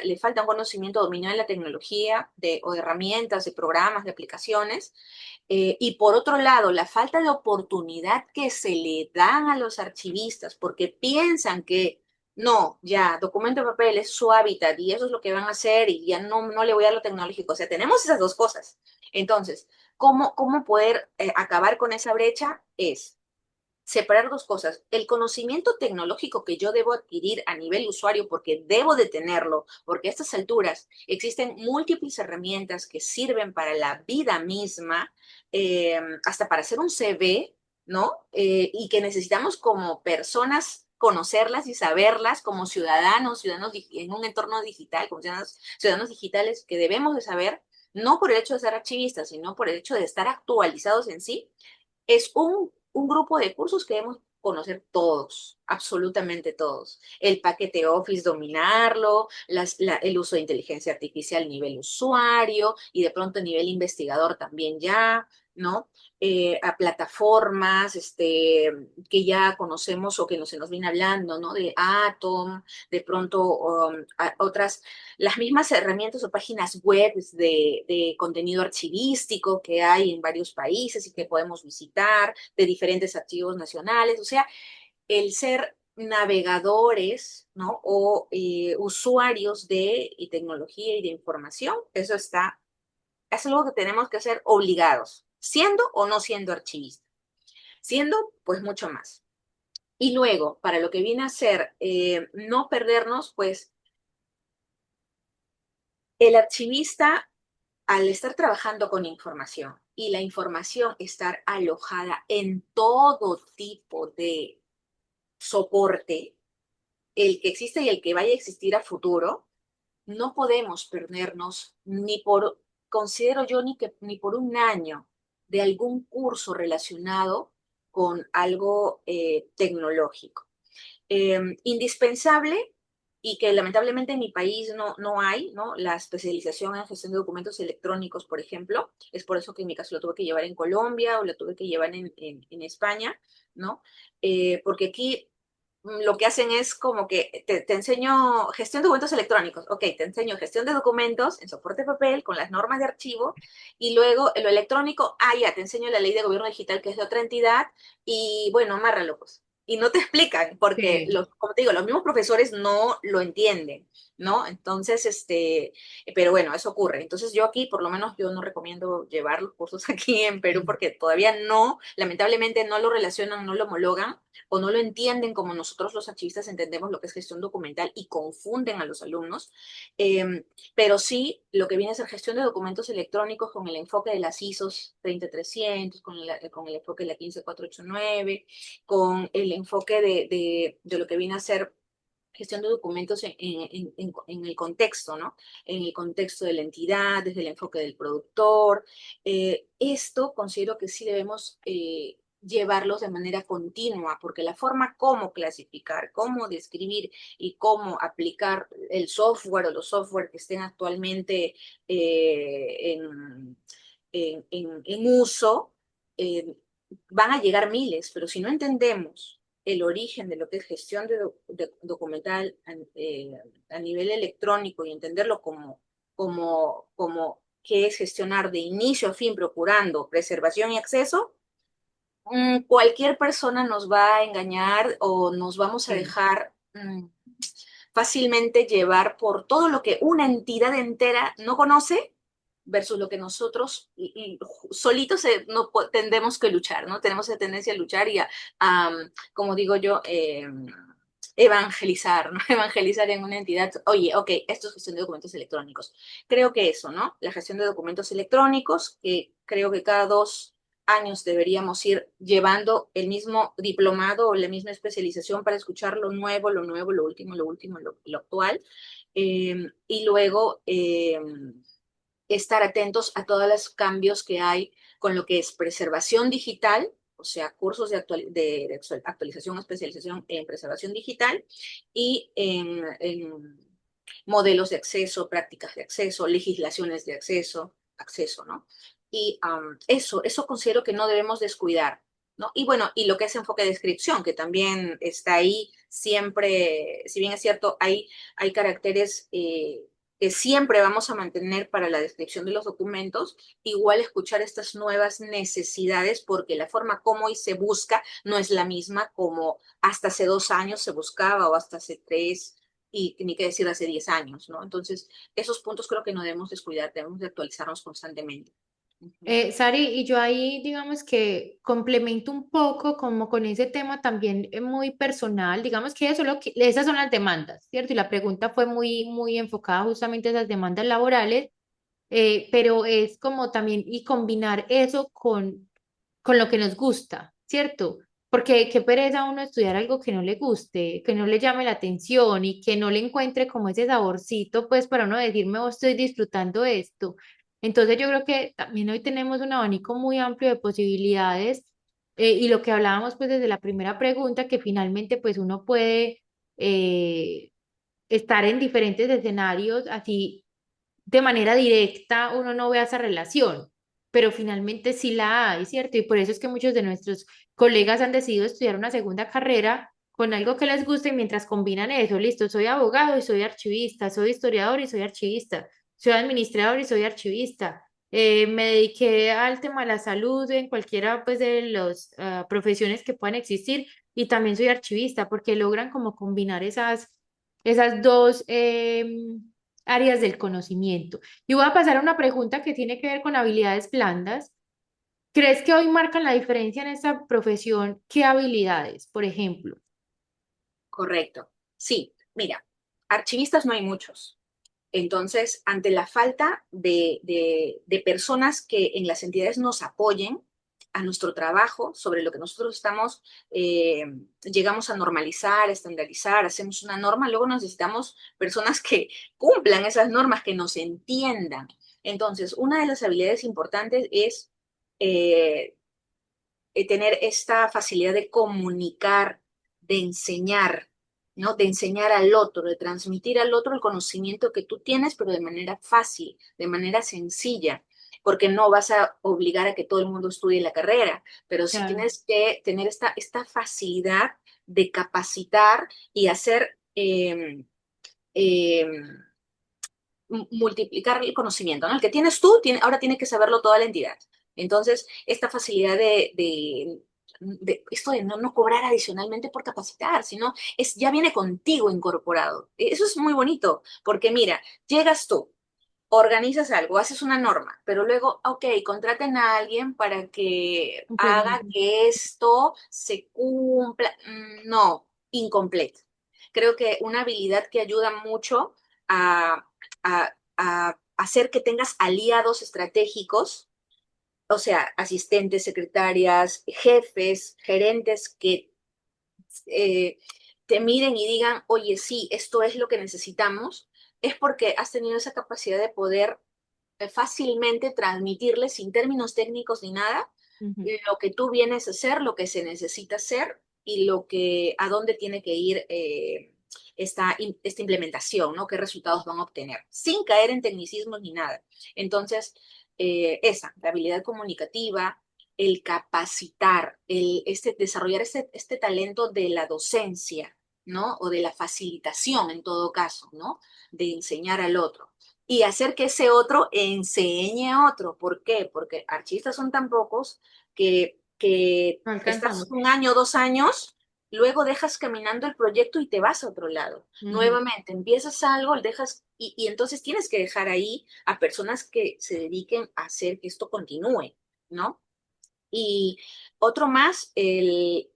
le falta un conocimiento, dominio de la tecnología o de herramientas, de programas, de aplicaciones. Y por otro lado, la falta de oportunidad que se le dan a los archivistas porque piensan que no, ya, documento de papel es su hábitat y eso es lo que van a hacer y ya no le voy a dar lo tecnológico. O sea, tenemos esas dos cosas. Entonces, ¿cómo poder acabar con esa brecha? Es separar dos cosas. El conocimiento tecnológico que yo debo adquirir a nivel usuario, porque debo de tenerlo, porque a estas alturas existen múltiples herramientas que sirven para la vida misma, hasta para hacer un CV, ¿no? Y que necesitamos como personas conocerlas y saberlas como ciudadanos en un entorno digital, como ciudadanos digitales que debemos de saber, no por el hecho de ser archivistas, sino por el hecho de estar actualizados en sí, es un grupo de cursos que debemos conocer todos, absolutamente todos. El paquete Office, dominarlo, el uso de inteligencia artificial a nivel usuario y de pronto a nivel investigador también ya, ¿no? A plataformas que ya conocemos o que se nos viene hablando, ¿no? De Atom, de pronto a otras, las mismas herramientas o páginas web de contenido archivístico que hay en varios países y que podemos visitar, de diferentes archivos nacionales. O sea, el ser navegadores, ¿no? O usuarios de tecnología y de información, es algo que tenemos que ser obligados, siendo o no siendo archivistas. Siendo, pues mucho más. Y luego, para lo que viene a ser no perdernos, pues el archivista, al estar trabajando con información y la información estar alojada en todo tipo de soporte, el que existe y el que vaya a existir a futuro, no podemos perdernos considero yo, ni por un año de algún curso relacionado con algo tecnológico. Indispensable y que lamentablemente en mi país no hay, ¿no? La especialización en gestión de documentos electrónicos, por ejemplo. Es por eso que en mi caso lo tuve que llevar en Colombia o lo tuve que llevar en España, ¿no? Porque aquí lo que hacen es como que te enseño gestión de documentos electrónicos. Ok, te enseño gestión de documentos en soporte de papel con las normas de archivo y luego en lo electrónico, ya, te enseño la ley de gobierno digital que es de otra entidad y bueno, amárralo pues. Y no te explican porque, Sí. como te digo, los mismos profesores no lo entienden, ¿no? Entonces, pero bueno, eso ocurre. Entonces yo aquí, por lo menos, yo no recomiendo llevar los cursos aquí en Perú porque todavía lamentablemente no lo relacionan, no lo homologan o no lo entienden como nosotros los archivistas entendemos lo que es gestión documental y confunden a los alumnos. Pero sí, lo que viene a ser gestión de documentos electrónicos con el enfoque de las ISOs 30300, con el enfoque de la 15489, con el enfoque de lo que viene a ser gestión de documentos en el contexto, ¿no? En el contexto de la entidad, desde el enfoque del productor. Esto considero que sí debemos llevarlos de manera continua, porque la forma como clasificar, cómo describir y cómo aplicar el software o los software que estén actualmente en uso, eh, van a llegar miles, pero si no entendemos el origen de lo que es gestión de documental a nivel electrónico y entenderlo como qué es gestionar de inicio a fin procurando preservación y acceso, cualquier persona nos va a engañar o nos vamos a Sí. dejar fácilmente llevar por todo lo que una entidad entera no conoce versus lo que nosotros solitos no tendemos que luchar, ¿no? Tenemos esa tendencia a luchar y como digo yo, evangelizar, ¿no? Evangelizar en una entidad. Oye, ok, esto es gestión de documentos electrónicos. Creo que eso, ¿no? La gestión de documentos electrónicos, que creo que cada 2 años deberíamos ir llevando el mismo diplomado o la misma especialización para escuchar lo nuevo, lo último, lo actual. Y luego estar atentos a todos los cambios que hay con lo que es preservación digital, o sea, cursos de actualización o especialización en preservación digital y en modelos de acceso, prácticas de acceso, legislaciones de acceso, ¿no? Y eso considero que no debemos descuidar, ¿no? Y bueno, y lo que es enfoque de descripción, que también está ahí siempre, si bien es cierto, hay caracteres que siempre vamos a mantener para la descripción de los documentos, igual escuchar estas nuevas necesidades, porque la forma como hoy se busca no es la misma como hasta hace 2 años se buscaba o hasta hace 3 y ni qué decir hace 10 años, ¿no? Entonces, esos puntos creo que no debemos descuidar, debemos de actualizarnos constantemente. Ujú. Sari, y yo ahí digamos que complemento un poco como con ese tema también muy personal, digamos que eso lo que esas son las demandas, ¿cierto? Y la pregunta fue muy enfocada justamente a esas demandas laborales, pero es como también y combinar eso con lo que nos gusta, ¿cierto? Porque qué pereza uno estudiar algo que no le guste, que no le llame la atención y que no le encuentre como ese saborcito, pues para uno decirme, oh, estoy disfrutando esto. Entonces yo creo que también hoy tenemos un abanico muy amplio de posibilidades y lo que hablábamos pues desde la primera pregunta, que finalmente pues uno puede estar en diferentes escenarios, así de manera directa uno no ve esa relación, pero finalmente sí la hay, ¿cierto? Y por eso es que muchos de nuestros colegas han decidido estudiar una segunda carrera con algo que les guste y mientras combinan eso, listo, soy abogado y soy archivista, soy historiador y soy archivista, soy administrador y soy archivista. Me dediqué al tema de la salud en cualquiera pues de las profesiones que puedan existir y también soy archivista porque logran como combinar esas dos áreas del conocimiento. Y voy a pasar a una pregunta que tiene que ver con habilidades blandas. ¿Crees que hoy marcan la diferencia en esta profesión? ¿Qué habilidades, por ejemplo? Correcto. Sí, mira, archivistas no hay muchos. Entonces, ante la falta de personas que en las entidades nos apoyen a nuestro trabajo sobre lo que nosotros estamos, eh, llegamos a normalizar, estandarizar, hacemos una norma, luego necesitamos personas que cumplan esas normas, que nos entiendan. Entonces, una de las habilidades importantes es eh, tener esta facilidad de comunicar, de enseñar, ¿no? De enseñar al otro, de transmitir al otro el conocimiento que tú tienes, pero de manera fácil, de manera sencilla, porque no vas a obligar a que todo el mundo estudie la carrera, pero sí Claro. tienes que tener esta facilidad de capacitar y hacer, eh, multiplicar el conocimiento, ¿no? El que tienes tú, ahora tiene que saberlo toda la entidad. Entonces, esta facilidad de esto de no cobrar adicionalmente por capacitar, sino ya viene contigo incorporado. Eso es muy bonito, porque mira, llegas tú, organizas algo, haces una norma, pero luego, ok, contraten a alguien para que haga Implemento. que esto se cumpla. No, incompleto. Creo que una habilidad que ayuda mucho a hacer que tengas aliados estratégicos, o sea, asistentes, secretarias, jefes, gerentes que eh, te miren y digan, oye, sí, esto es lo que necesitamos, es porque has tenido esa capacidad de poder fácilmente transmitirles sin términos técnicos ni nada Ujú. lo que tú vienes a hacer, lo que se necesita hacer y a dónde tiene que ir esta implementación, ¿no? ¿Qué resultados van a obtener? Sin caer en tecnicismos ni nada. Entonces, la habilidad comunicativa, el capacitar, desarrollar este talento de la docencia, ¿no? O de la facilitación en todo caso, ¿no? De enseñar al otro y hacer que ese otro enseñe a otro. ¿Por qué? Porque archivistas son tan pocos que No estás alcanzamos. 1 año, 2 años, luego dejas caminando el proyecto y te vas a otro lado. Ujú. Nuevamente, empiezas algo, dejas, y entonces tienes que dejar ahí a personas que se dediquen a hacer que esto continúe, ¿no? Y otro más, el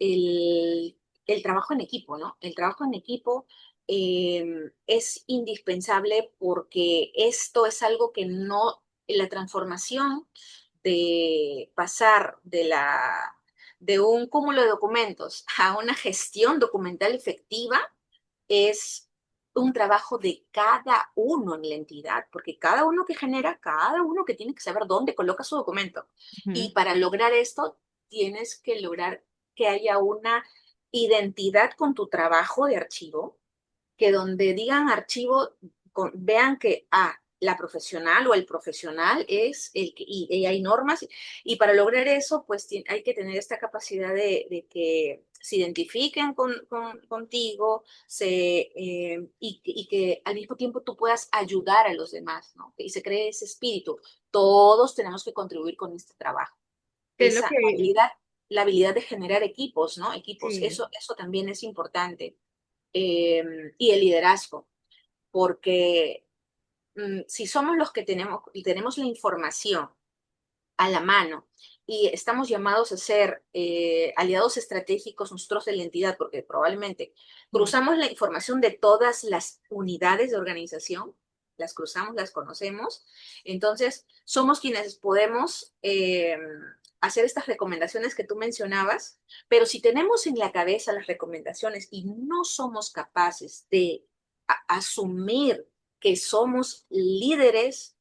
trabajo en equipo, ¿no? El trabajo en equipo es indispensable porque esto es algo que no, la transformación de pasar de un cúmulo de documentos a una gestión documental efectiva es, un trabajo de cada uno en la entidad, porque cada uno que genera, cada uno que tiene que saber dónde coloca su documento. Y Ujú. para lograr esto, tienes que lograr que haya una identidad con tu trabajo de archivo, que donde digan archivo, vean que la profesional o el profesional es el que, y hay normas, y para lograr eso, pues hay que tener esta capacidad de que se identifiquen contigo, y que al mismo tiempo tú puedas ayudar a los demás, ¿no? Y se cree ese espíritu. Todos tenemos que contribuir con este trabajo. ¿Qué es lo Esa que, habilidad, la habilidad de generar equipos, ¿no? Equipos, sí, eso también es importante. Y el liderazgo, porque si somos los que tenemos la información a la mano y estamos llamados a ser aliados estratégicos nosotros de la entidad, porque probablemente sí, cruzamos la información de todas las unidades de organización, las cruzamos, las conocemos, entonces somos quienes podemos hacer estas recomendaciones que tú mencionabas, pero si tenemos en la cabeza las recomendaciones y no somos capaces de asumir que somos líderes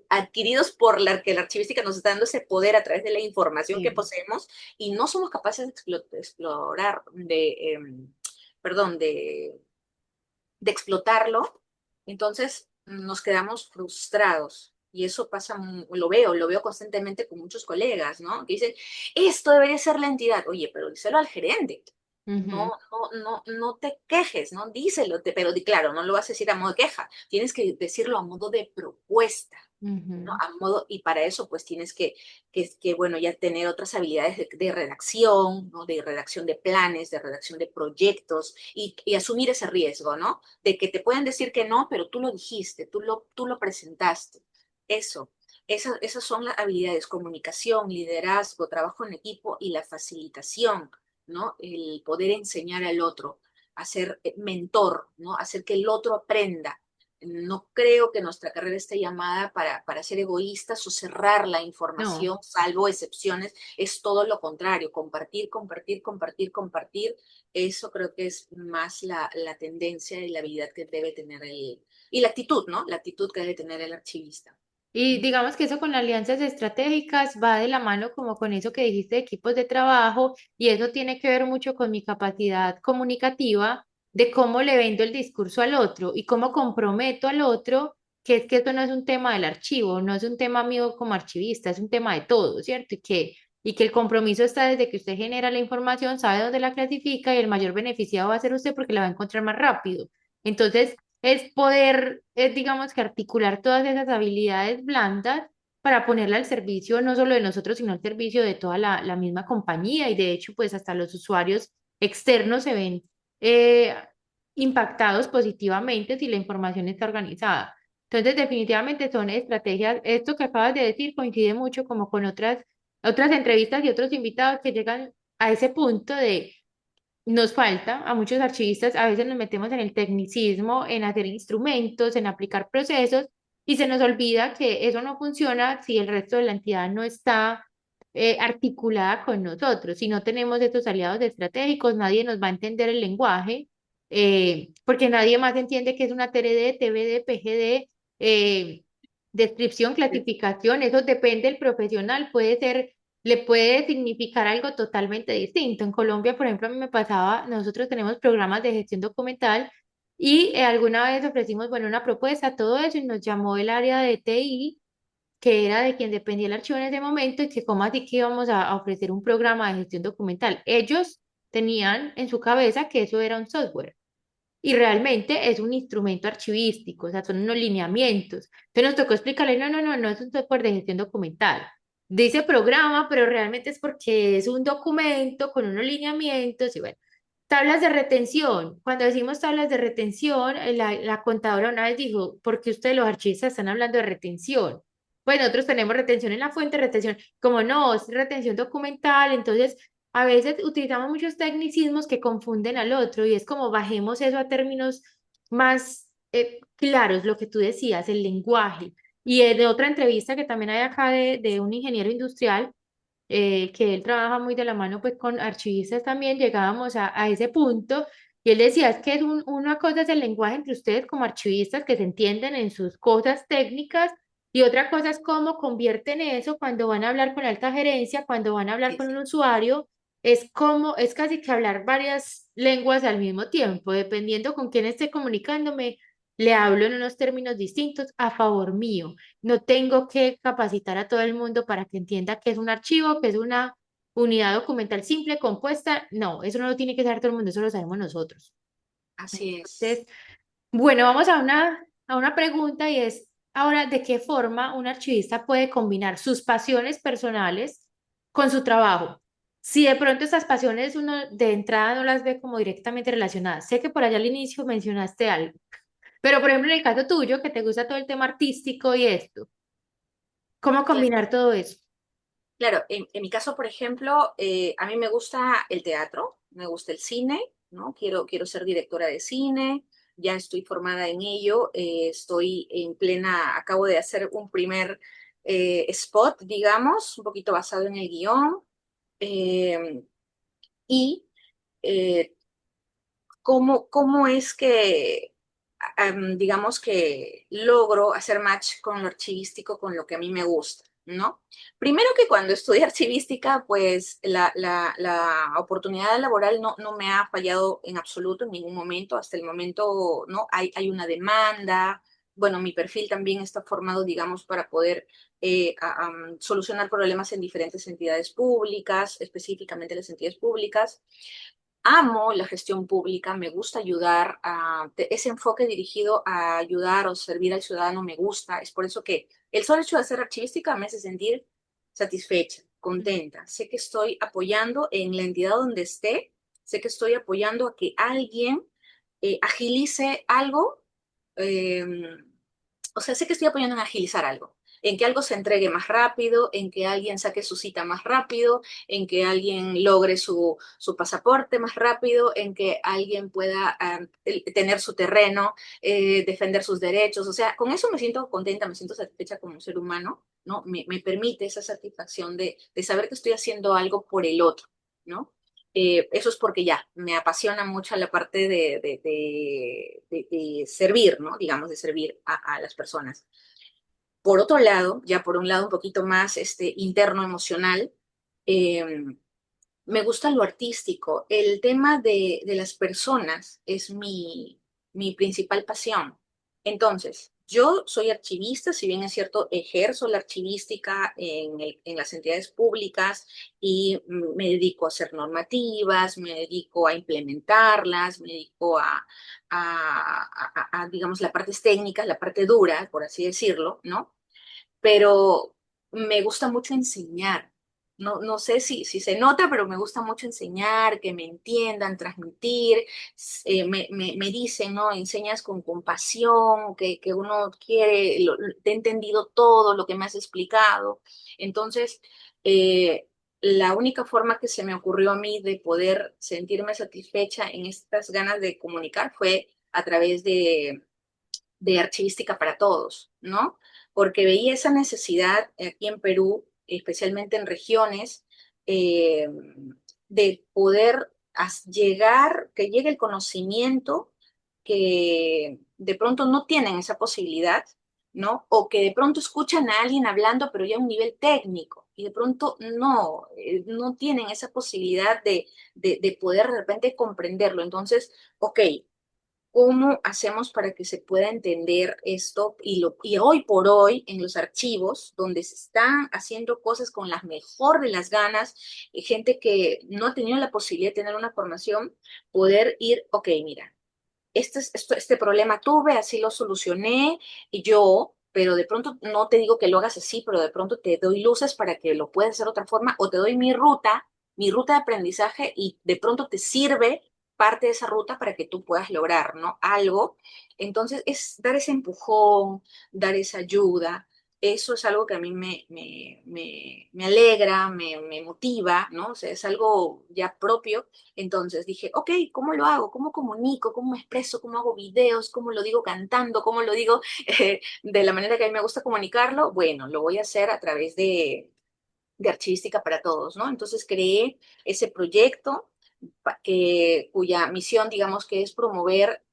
adquiridos por que la archivística nos está dando ese poder a través de la información que sí. poseemos y no somos capaces de explorar, perdón, de explotarlo, entonces nos quedamos frustrados. Y eso pasa, lo veo constantemente con muchos colegas, ¿no? Que dicen, esto debería ser la entidad. Oye, pero díselo al gerente. Ujú, No te quejes, ¿no? Díselo, pero claro, no lo vas a decir a modo de queja, tienes que decirlo a modo de propuesta, ¿no? ujú. A modo, y para eso pues tienes bueno, ya tener otras habilidades de redacción, ¿no? De redacción de planes, de redacción de proyectos y asumir ese riesgo, ¿no? De que te pueden decir que no, pero tú lo dijiste, tú lo presentaste. Eso, esas son las habilidades, comunicación, liderazgo, trabajo en equipo y la facilitación, ¿no? El poder enseñar al otro, hacer mentor, ¿no? Hacer que el otro aprenda. No creo que nuestra carrera esté llamada para ser egoístas o cerrar la No. información, salvo excepciones. Es todo lo contrario, compartir, compartir, compartir, compartir. Eso creo que es más la tendencia y la habilidad que debe tener y la actitud, ¿no? La actitud que debe tener el archivista. Y digamos que eso con alianzas estratégicas va de la mano como con eso que dijiste de equipos de trabajo y eso tiene que ver mucho con mi capacidad comunicativa de cómo le vendo el discurso al otro y cómo comprometo al otro, que es que esto no es un tema del archivo, no es un tema mío como archivista, es un tema de todo, ¿cierto? Y que el compromiso está desde que usted genera la información, sabe dónde la clasifica y el mayor beneficiado va a ser usted porque la va a encontrar más rápido. Entonces, es poder, digamos que articular todas esas habilidades blandas para ponerla al servicio no solo de nosotros, sino al servicio de toda la misma compañía y de hecho, pues hasta los usuarios externos se ven eh, impactados positivamente si la información está organizada. Entonces, definitivamente son estrategias, esto que acabas de decir coincide mucho como con otras entrevistas y otros invitados que llegan a ese punto de nos falta a muchos archivistas, a veces nos metemos en el tecnicismo, en hacer instrumentos, en aplicar procesos y se nos olvida que eso no funciona si el resto de la entidad no está articulada con nosotros. Si no tenemos estos aliados estratégicos, nadie nos va a entender el lenguaje, porque nadie más entiende que es una TRD, TBD, PGD, descripción, clasificación, eso depende del profesional, puede ser le puede significar algo totalmente distinto. En Colombia, por ejemplo, a mí me pasaba, nosotros tenemos programas de gestión documental y alguna vez ofrecimos, bueno, una propuesta, todo eso, y nos llamó el área de TI, que era de quien dependía el archivo en ese momento, y que cómo así que íbamos a ofrecer un programa de gestión documental. Ellos tenían en su cabeza que eso era un software. Y realmente es un instrumento archivístico, o sea, son unos lineamientos. Entonces nos tocó explicarle, no, no, no, no es un software de gestión documental. Dice programa, pero realmente es porque es un documento con unos lineamientos y bueno. Tablas de retención. Cuando decimos tablas de retención, la contadora una vez dijo, ¿por qué ustedes los archivistas están hablando de retención? Bueno, nosotros tenemos retención en la fuente, retención, como no, es retención documental, entonces a veces utilizamos muchos tecnicismos que confunden al otro y es como bajemos eso a términos más claros, lo que tú decías, el lenguaje. Y de otra entrevista que también hay acá de un ingeniero industrial, que él trabaja muy de la mano pues con archivistas también, llegábamos a ese punto Y él decía, es que es una cosa es el lenguaje entre ustedes como archivistas que se entienden en sus cosas técnicas y otra cosa es cómo convierten eso cuando van a hablar con la alta gerencia, cuando van a hablar Sí, con un sí. usuario, es como, es casi que hablar varias lenguas al mismo tiempo, dependiendo con quién esté comunicándome, le hablo en unos términos distintos a favor mío. No tengo que capacitar a todo el mundo para que entienda que es un archivo, que es una unidad documental simple, compuesta, no, eso no lo tiene que saber todo el mundo, eso lo sabemos nosotros. Así es. Entonces, bueno, vamos a una pregunta y es, ahora, ¿de qué forma un archivista puede combinar sus pasiones personales con su trabajo? Si de pronto estas pasiones uno de entrada no las ve como directamente relacionadas. Sé que por allá al inicio mencionaste algo, pero por ejemplo en el caso tuyo, que te gusta todo el tema artístico y esto, ¿cómo Claro. combinar todo eso? Claro, en mi caso, por ejemplo, a mí me gusta el teatro, me gusta el cine, ¿no? Quiero ser directora de cine, ya estoy formada en ello, estoy en plena, acabo de hacer un primer spot, digamos, un poquito basado en el guión, eh, y eh, cómo es que, digamos que logro hacer match con lo archivístico, con lo que a mí me gusta, ¿no? Primero que cuando estudié archivística, pues la oportunidad laboral no me ha fallado en absoluto, en ningún momento, hasta el momento, ¿no? Hay una demanda, bueno, mi perfil también está formado, digamos, para poder solucionar problemas en diferentes entidades públicas, específicamente las entidades públicas. Amo la gestión pública, me gusta ayudar, ese enfoque dirigido a ayudar o servir al ciudadano me gusta, es por eso que el solo hecho de hacer archivística me hace sentir satisfecha, contenta, sé que estoy apoyando en la entidad donde esté, sé que estoy apoyando a que alguien agilice algo, eh, o sea, sé que estoy apoyando en agilizar algo, en que algo se entregue más rápido, en que alguien saque su cita más rápido, en que alguien logre su pasaporte más rápido, en que alguien pueda tener su terreno, defender sus derechos. O sea, con eso me siento contenta, me siento satisfecha como ser humano, ¿no? Me permite esa satisfacción de saber que estoy haciendo algo por el otro, ¿no? Eso es porque ya me apasiona mucho la parte de servir, ¿no? Digamos, de servir a las personas. Por otro lado, ya por un lado un poquito más interno emocional, eh, me gusta lo artístico. El tema de las personas es mi principal pasión. Entonces, yo soy archivista, si bien es cierto, ejerzo la archivística en las entidades públicas y me dedico a hacer normativas, me dedico a implementarlas, me dedico digamos, las partes técnicas, la parte dura, por así decirlo, ¿no? Pero me gusta mucho enseñar. No sé si se nota, pero me gusta mucho enseñar, que me entiendan, transmitir. Me dicen, ¿no? Enseñas con compasión, que uno quiere, te he entendido todo lo que me has explicado. Entonces, eh, la única forma que se me ocurrió a mí de poder sentirme satisfecha en estas ganas de comunicar fue a través de archivística para todos, ¿no? Porque veía esa necesidad aquí en Perú, especialmente en regiones, eh, de poder llegar, que llegue el conocimiento que de pronto no tienen esa posibilidad, ¿no? O que de pronto escuchan a alguien hablando, pero ya a un nivel técnico, y de pronto no tienen esa posibilidad de poder de repente comprenderlo. Entonces, ok, ¿cómo hacemos para que se pueda entender esto? Y hoy por hoy, en los archivos, donde se están haciendo cosas con la mejor de las ganas, gente que no ha tenido la posibilidad de tener una formación, poder ir, ok, mira, este problema tuve, así lo solucioné, y yo, pero de pronto no te digo que lo hagas así, pero de pronto te doy luces para que lo puedas hacer de otra forma, o te doy mi ruta de aprendizaje, y de pronto te sirve parte de esa ruta para que tú puedas lograr, ¿no? Algo. Entonces, es dar ese empujón, dar esa ayuda. Eso es algo que a mí me alegra, me motiva, ¿no? O sea, es algo ya propio. Entonces dije, ok, ¿cómo lo hago? ¿Cómo comunico? ¿Cómo me expreso? ¿Cómo hago videos? ¿Cómo lo digo cantando? ¿Cómo lo digo de la manera que a mí me gusta comunicarlo? Bueno, lo voy a hacer a través de Archivística para Todos, ¿no? Entonces creé ese proyecto, cuya misión, digamos, que es promover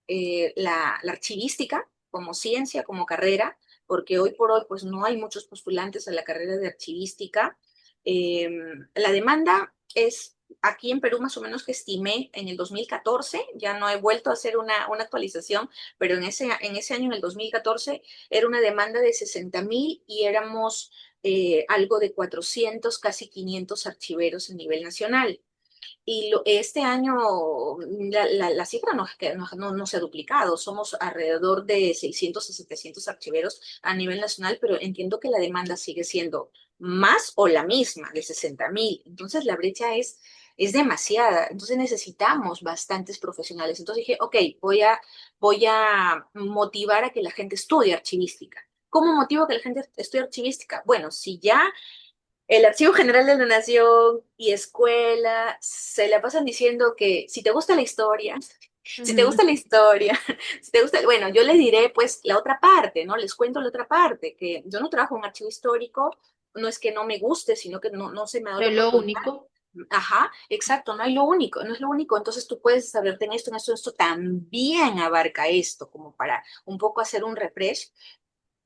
la archivística como ciencia, como carrera, porque hoy por hoy pues no hay muchos postulantes a la carrera de archivística. Eh, la demanda es aquí en Perú más o menos que estimé en el 2014, ya no he vuelto a hacer una actualización, pero en ese año, en el 2014, era una demanda de 60.000 y éramos algo de 400, casi 500 archiveros a nivel nacional. Y este año la cifra no se ha duplicado, somos alrededor de 600 a 700 archiveros a nivel nacional, pero entiendo que la demanda sigue siendo más o la misma, de 60.000. Entonces la brecha es demasiada, entonces necesitamos bastantes profesionales. Entonces dije, ok, voy a motivar a que la gente estudie archivística. ¿Cómo motivo a que la gente estudie archivística? Bueno, si ya el Archivo General de la Nación y escuela se la pasan diciendo que si te gusta la historia, si te Ujú. gusta la historia, si te gusta, bueno, yo les diré pues la otra parte, ¿no? Les cuento la otra parte, que yo no trabajo en un archivo histórico, no es que no me guste, sino que no se me ha dado No la es lo oportunidad. único. Ajá, exacto, no hay lo único, no es lo único. Entonces tú puedes saberte en esto también abarca esto, como para un poco hacer un refresh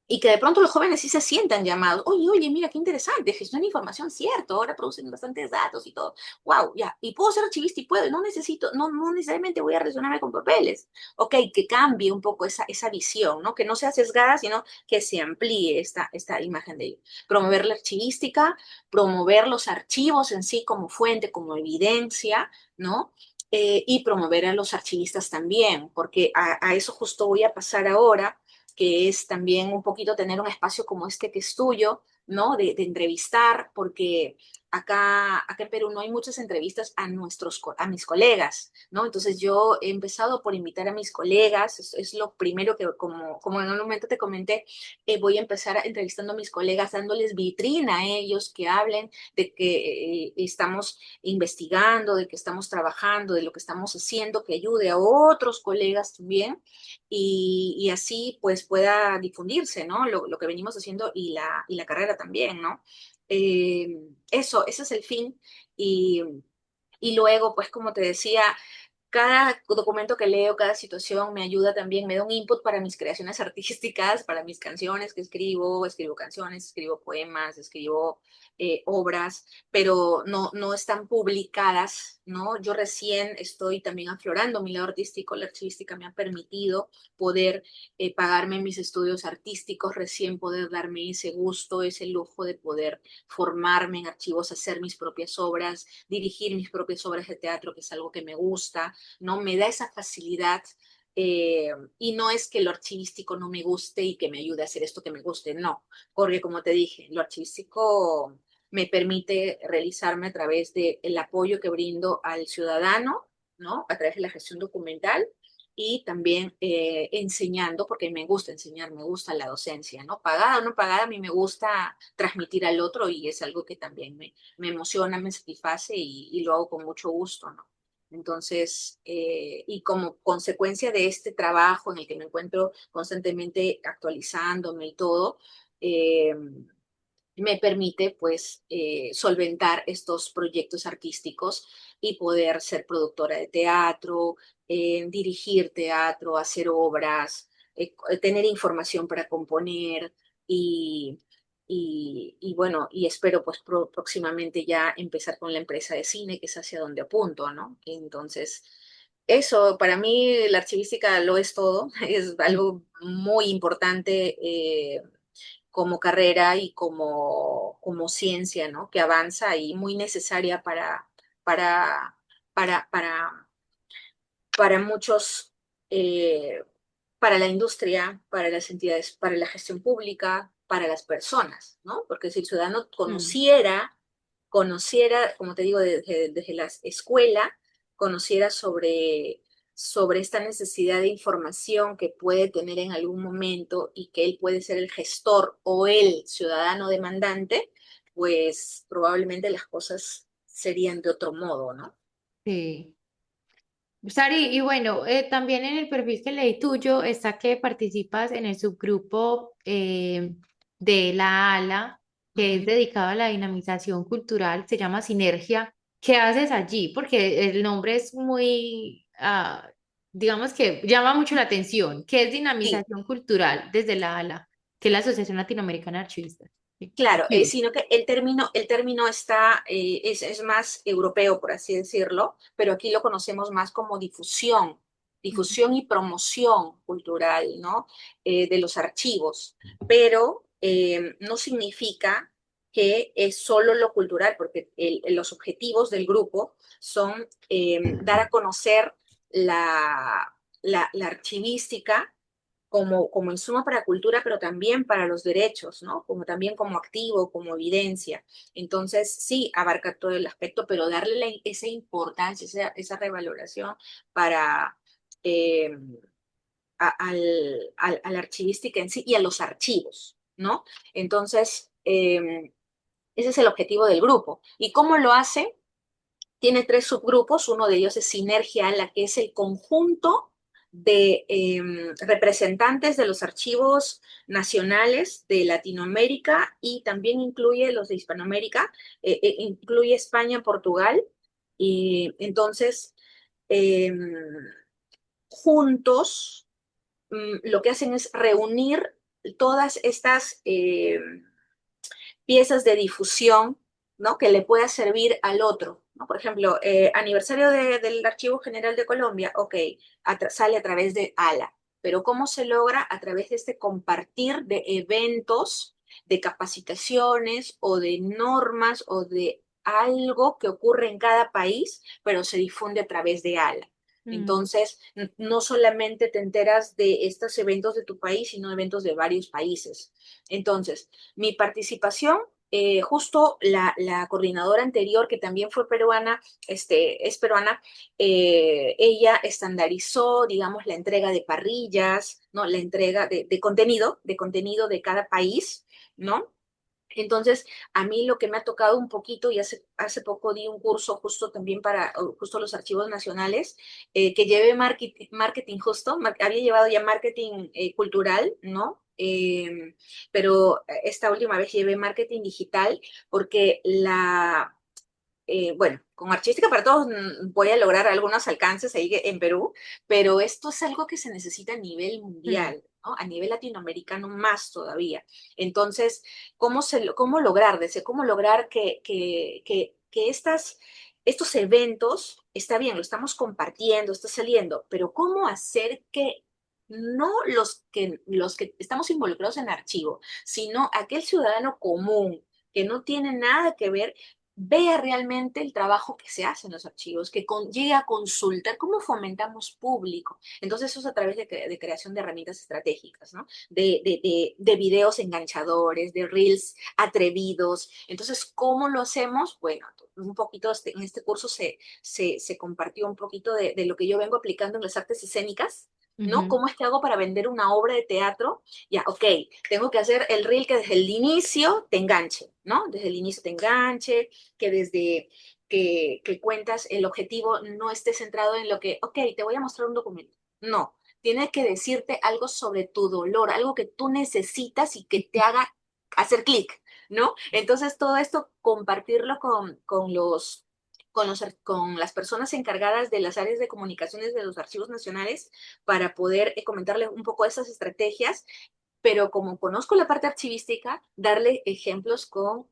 y que de pronto los jóvenes sí se sientan llamados. Oye, oye, mira, qué interesante, gestión de información, cierto, ahora producen bastantes datos y todo. Wow, ya, y puedo ser archivista y puedo, no necesariamente voy a relacionarme con papeles. Ok, que cambie un poco esa visión, ¿no? Que no sea sesgada, sino que se amplíe esta imagen de ello. Promover la archivística, promover los archivos en sí como fuente, como evidencia, ¿no? Y promover a los archivistas también, porque a eso justo voy a pasar ahora, que es también un poquito tener un espacio como este que es tuyo, ¿no? De entrevistar, porque acá en Perú no hay muchas entrevistas a mis colegas, ¿no? Entonces yo he empezado por invitar a mis colegas, es lo primero que, como en un momento te comenté, voy a empezar entrevistando a mis colegas, dándoles vitrina a ellos, que hablen de que estamos investigando, de que estamos trabajando, de lo que estamos haciendo, que ayude a otros colegas también y así pues pueda difundirse, ¿no? Lo que venimos haciendo y la carrera también, ¿no? Ese es el fin y, y luego, pues como te decía, cada documento que leo, cada situación me ayuda también, me da un input para mis creaciones artísticas, para mis canciones que escribo canciones, escribo poemas, escribo obras, pero no están publicadas, ¿no? Yo recién estoy también aflorando mi lado artístico, la archivística me ha permitido poder pagarme mis estudios artísticos, recién poder darme ese gusto, ese lujo de poder formarme en archivos, hacer mis propias obras, dirigir mis propias obras de teatro, que es algo que me gusta, ¿no? Me da esa facilidad y no es que lo archivístico no me guste y que me ayude a hacer esto que me guste, no, porque como te dije, lo archivístico me permite realizarme a través del apoyo que brindo al ciudadano, ¿no? A través de la gestión documental y también enseñando, porque me gusta enseñar, me gusta la docencia, ¿no? Pagada o no pagada, a mí me gusta transmitir al otro y es algo que también me emociona, me satisface y lo hago con mucho gusto, ¿no? Entonces, y como consecuencia de este trabajo en el que me encuentro constantemente actualizándome y todo, eh, me permite pues solventar estos proyectos artísticos y poder ser productora de teatro, dirigir teatro, hacer obras, tener información para componer y, y bueno, y espero pues próximamente ya empezar con la empresa de cine, que es hacia donde apunto, ¿no? Entonces, eso, para mí la archivística lo es todo, es Sí. algo muy importante como carrera y como ciencia, ¿no? Que avanza y muy necesaria para, para, para, para muchos, eh, para la industria, para las entidades, para la gestión pública, para las personas, ¿no? Porque si el ciudadano Mm. conociera, como te digo, desde la escuela, conociera sobre esta necesidad de información que puede tener en algún momento y que él puede ser el gestor o el ciudadano demandante, pues probablemente las cosas serían de otro modo, ¿no? Sí. Sari, y bueno, también en el perfil que leí tuyo está que participas en el subgrupo de la ALA, que es Ujú. dedicado a la dinamización cultural, se llama Sinergia. ¿Qué haces allí? Porque el nombre es muy, digamos que llama mucho la atención. ¿Qué es Sí, dinamización cultural desde la ALA, que es la Asociación Latinoamericana de Archivistas? Sí. claro, Archivos. sino que el término está, es más europeo, por así decirlo, pero aquí lo conocemos más como difusión, Ujú. difusión y promoción cultural, ¿no? De los archivos, pero no significa que es solo lo cultural, porque los objetivos del grupo son dar a conocer la archivística como insumo para cultura, pero también para los derechos, ¿no? Como también como activo, como evidencia. Entonces, sí, abarca todo el aspecto, pero darle esa importancia, esa revaloración para eh, a la archivística en sí y a los archivos, ¿no? Entonces, ese es el objetivo del grupo. ¿Y cómo lo hace? Tiene tres subgrupos, uno de ellos es Sinergia, la que es el conjunto de representantes de los archivos nacionales de Latinoamérica y también incluye los de Hispanoamérica, incluye España, Portugal, y entonces eh, juntos lo que hacen es reunir todas estas piezas de difusión, ¿no? Que le pueda servir al otro, ¿no? Por ejemplo, aniversario del Archivo General de Colombia, ok, sale a través de ALA, pero ¿cómo se logra? A través de este compartir de eventos, de capacitaciones o de normas o de algo que ocurre en cada país, pero se difunde a través de ALA. Mm. Entonces, no solamente te enteras de estos eventos de tu país, sino eventos de varios países. Entonces, mi participación, justo la coordinadora anterior, que también fue peruana, es peruana, ella estandarizó, digamos, la entrega de parrillas, ¿no? La entrega de contenido de cada país, ¿no? Entonces, a mí lo que me ha tocado un poquito, y hace poco di un curso justo también para justo los archivos nacionales, que llevé marketing justo, había llevado ya marketing cultural, ¿no? Pero esta última vez llevé marketing digital porque bueno, con Artística para Todos voy a lograr algunos alcances ahí en Perú, pero esto es algo que se necesita a nivel Mm. mundial, ¿no? A nivel latinoamericano más todavía. Entonces, cómo lograr, desde cómo lograr que estos eventos, está bien, lo estamos compartiendo, está saliendo, pero cómo hacer que no los que estamos involucrados en archivo, sino aquel ciudadano común que no tiene nada que ver vea realmente el trabajo que se hace en los archivos, que llegue a consultar cómo fomentamos público. Entonces, eso es a través de creación de herramientas estratégicas, ¿no? De videos enganchadores, de reels atrevidos. Entonces, ¿cómo lo hacemos? Bueno, un poquito en este curso se compartió un poquito de lo que yo vengo aplicando en las artes escénicas, ¿no? Ujú. ¿Cómo es que hago para vender una obra de teatro? Ya, ok, tengo que hacer el reel que desde el inicio te enganche, ¿no? Desde el inicio te enganche, que desde que cuentas el objetivo no esté centrado en lo que, ok, te voy a mostrar un documento. No, tiene que decirte algo sobre tu dolor, algo que tú necesitas y que te haga hacer clic, ¿no? Entonces todo esto compartirlo con las personas encargadas de las áreas de comunicaciones de los archivos nacionales para poder comentarles un poco esas estrategias, pero como conozco la parte archivística, darle ejemplos con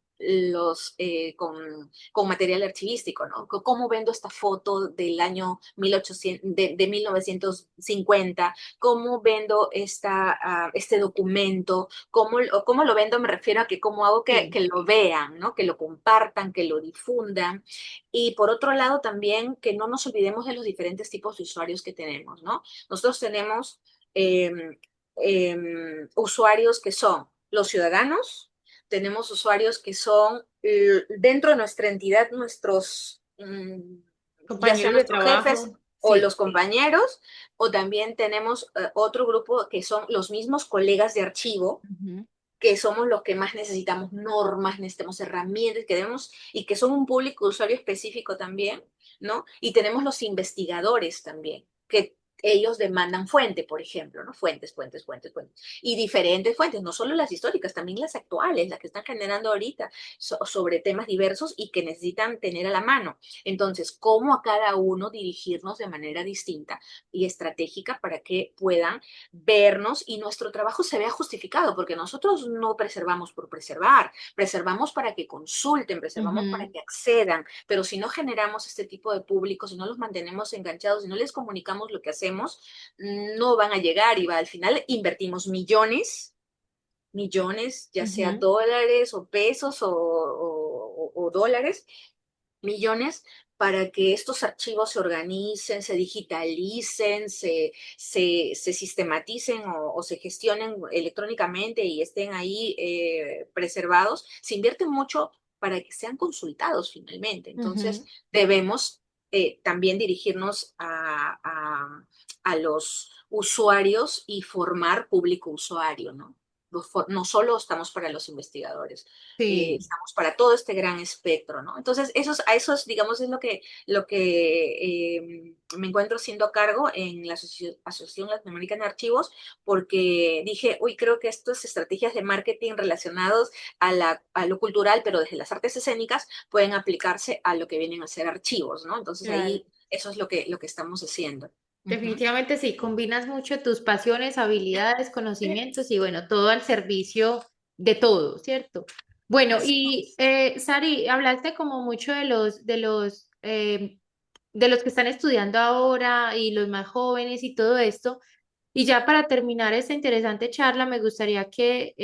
material archivístico, ¿no? ¿Cómo vendo esta foto del año 1800, de 1950? ¿Cómo vendo este documento? ¿Cómo lo vendo? Me refiero a que cómo hago que, Sí. que lo vean, ¿no? Que lo compartan, que lo difundan. Y por otro lado, también que no nos olvidemos de los diferentes tipos de usuarios que tenemos, ¿no? Nosotros tenemos eh, usuarios que son los ciudadanos, tenemos usuarios que son dentro de nuestra entidad, ya sean Compañeros de nuestros jefes trabajo, o sí. los compañeros, o también tenemos otro grupo que son los mismos colegas de archivo, Ujú. que somos los que más necesitamos normas, necesitamos herramientas, que debemos, y que son un público de usuario específico también, ¿no? Y tenemos los investigadores también, que ellos demandan fuente, por ejemplo, ¿no? Fuentes, fuentes, fuentes, fuentes. Y diferentes fuentes, no solo las históricas, también las actuales, las que están generando ahorita sobre temas diversos y que necesitan tener a la mano. Entonces, ¿cómo a cada uno dirigirnos de manera distinta y estratégica para que puedan vernos y nuestro trabajo se vea justificado? Porque nosotros no preservamos por preservar, preservamos para que consulten, preservamos para Ujú, que accedan, pero si no generamos este tipo de público, si no los mantenemos enganchados, si no les comunicamos lo que hacemos, no van a llegar y va, al final invertimos millones, millones, ya sea ujú, dólares o pesos o dólares, millones para que estos archivos se organicen, se digitalicen, se sistematicen o se gestionen electrónicamente y estén ahí preservados. Se invierte mucho para que sean consultados finalmente. Entonces, ujú. debemos también dirigirnos a los usuarios y formar público usuario, ¿no? No solo estamos para los investigadores, Sí. estamos para todo este gran espectro, ¿no? Entonces, digamos, es lo que me encuentro siendo a cargo en la Asociación Latinoamericana de Archivos, porque dije, uy, creo que estas estrategias de marketing relacionados a lo cultural, pero desde las artes escénicas, pueden aplicarse a lo que vienen a ser archivos, ¿no? Entonces, Claro. ahí eso es lo que estamos haciendo. Ujú. Definitivamente sí, combinas mucho tus pasiones, habilidades, conocimientos y bueno, todo al servicio de todo, ¿cierto? Bueno, Así y es. Sari, hablaste como mucho de los que están estudiando ahora y los más jóvenes y todo esto. Y ya para terminar esta interesante charla, me gustaría que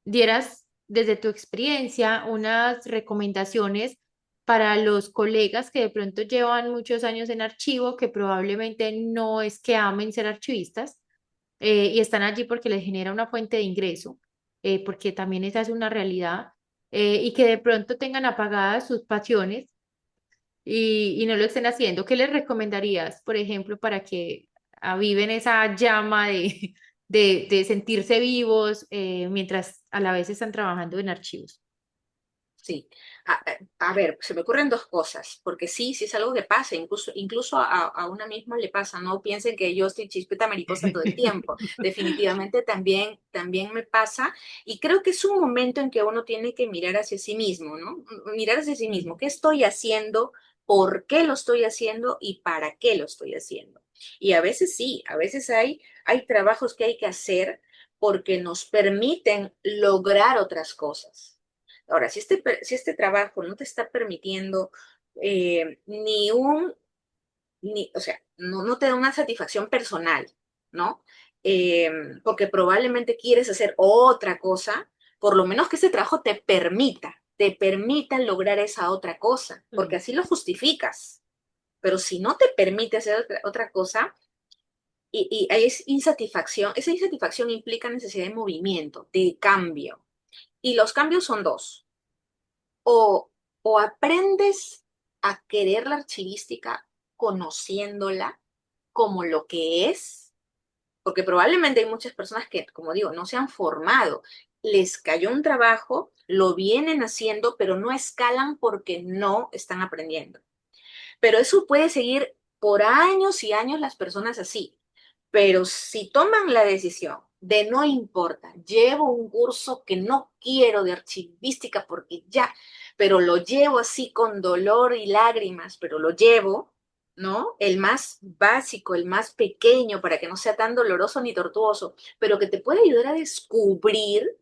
dieras desde tu experiencia unas recomendaciones para los colegas que de pronto llevan muchos años en archivo, que probablemente no es que amen ser archivistas y están allí porque les genera una fuente de ingreso, porque también esa es una realidad, y que de pronto tengan apagadas sus pasiones y no lo estén haciendo. ¿Qué les recomendarías, por ejemplo, para que aviven esa llama de sentirse vivos mientras a la vez están trabajando en archivos? Sí, a ver, se me ocurren dos cosas, porque sí, sí es algo que pasa, incluso a una misma le pasa, no piensen que yo estoy chispeta mariposa todo el tiempo, definitivamente también me pasa y creo que es un momento en que uno tiene que mirar hacia sí mismo, ¿no? Mirar hacia sí mismo, ¿qué estoy haciendo? ¿Por qué lo estoy haciendo? ¿Y para qué lo estoy haciendo? Y a veces sí, a veces hay trabajos que hay que hacer porque nos permiten lograr otras cosas. Ahora, si este trabajo no te está permitiendo ni o sea, no te da una satisfacción personal, ¿no? Eh, Porque probablemente quieres hacer otra cosa, por lo menos que ese trabajo te permita lograr esa otra cosa, porque Mm. así lo justificas. Pero si no te permite hacer otra cosa, y hay insatisfacción, esa insatisfacción implica necesidad de movimiento, de cambio. Y los cambios son dos. O, o aprendes a querer la archivística conociéndola como lo que es, porque probablemente hay muchas personas que, como digo, no se han formado, les cayó un trabajo, lo vienen haciendo, pero no escalan porque no están aprendiendo. Pero eso puede seguir por años y años las personas así. Pero si toman la decisión de no importa, llevo un curso que no quiero de archivística porque ya, pero lo llevo así con dolor y lágrimas, pero lo llevo, ¿no? El más básico, el más pequeño, para que no sea tan doloroso ni tortuoso, pero que te puede ayudar a descubrir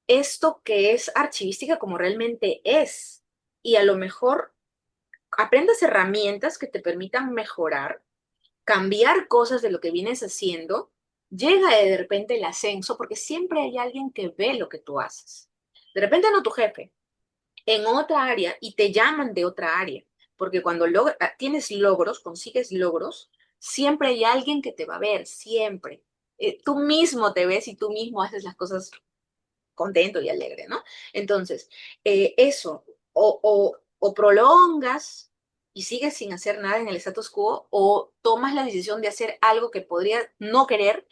esto que es archivística como realmente es. Y a lo mejor aprendas herramientas que te permitan mejorar, cambiar cosas de lo que vienes haciendo, llega de repente el ascenso, porque siempre hay alguien que ve lo que tú haces. De repente no tu jefe, en otra área y te llaman de otra área, porque cuando tienes logros, consigues logros, siempre hay alguien que te va a ver, siempre. Tú mismo te ves y tú mismo haces las cosas contento y alegre, ¿no? Entonces, eso, o prolongas y sigues sin hacer nada en el status quo, o tomas la decisión de hacer algo que podría no querer,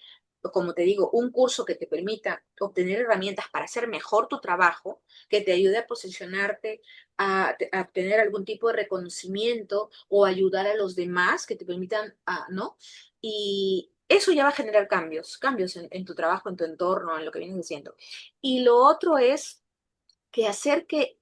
como te digo, un curso que te permita obtener herramientas para hacer mejor tu trabajo, que te ayude a posicionarte, a obtener algún tipo de reconocimiento o ayudar a los demás, que te permitan, ¿no? Y eso ya va a generar cambios en tu trabajo, en tu entorno, en lo que vienes haciendo. Y lo otro es que hacer que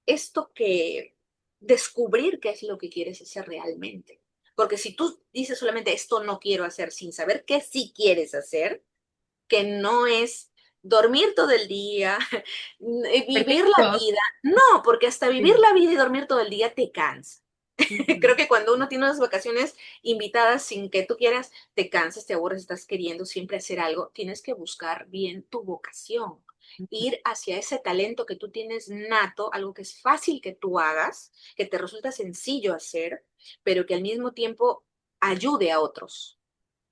esto que descubrir qué es lo que quieres hacer realmente. Porque si tú dices solamente esto no quiero hacer sin saber qué sí quieres hacer, que no es dormir todo el día, vivir la Perfecto. vida, no, porque hasta vivir Sí. la vida y dormir todo el día te cansa. Ujú. Creo que cuando uno tiene unas vacaciones invitadas sin que tú quieras, te cansas, te aburres, estás queriendo siempre hacer algo, tienes que buscar bien tu vocación, ir hacia ese talento que tú tienes nato, algo que es fácil que tú hagas, que te resulta sencillo hacer, pero que al mismo tiempo ayude a otros.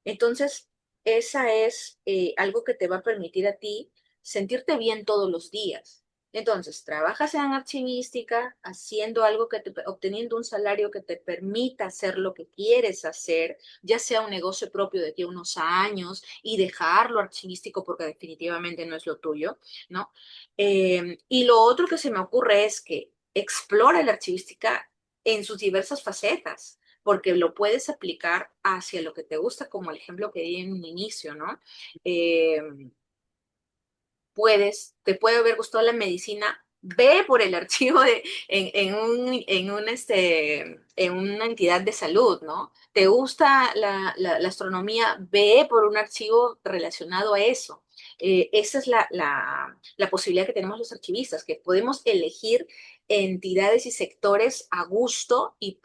Entonces, esa es algo que te va a permitir a ti sentirte bien todos los días. Entonces, trabajas en archivística, haciendo algo obteniendo un salario que te permita hacer lo que quieres hacer, ya sea un negocio propio de aquí a unos años y dejarlo archivístico porque definitivamente no es lo tuyo, ¿no? Y lo otro que se me ocurre es que explora la archivística en sus diversas facetas porque lo puedes aplicar hacia lo que te gusta, como el ejemplo que di en un inicio, ¿no? Eh, te puede haber gustado la medicina, ve por el archivo en una entidad de salud, ¿no? ¿Te gusta la astronomía? Ve por un archivo relacionado a eso. Esa es la posibilidad que tenemos los archivistas, que podemos elegir entidades y sectores a gusto y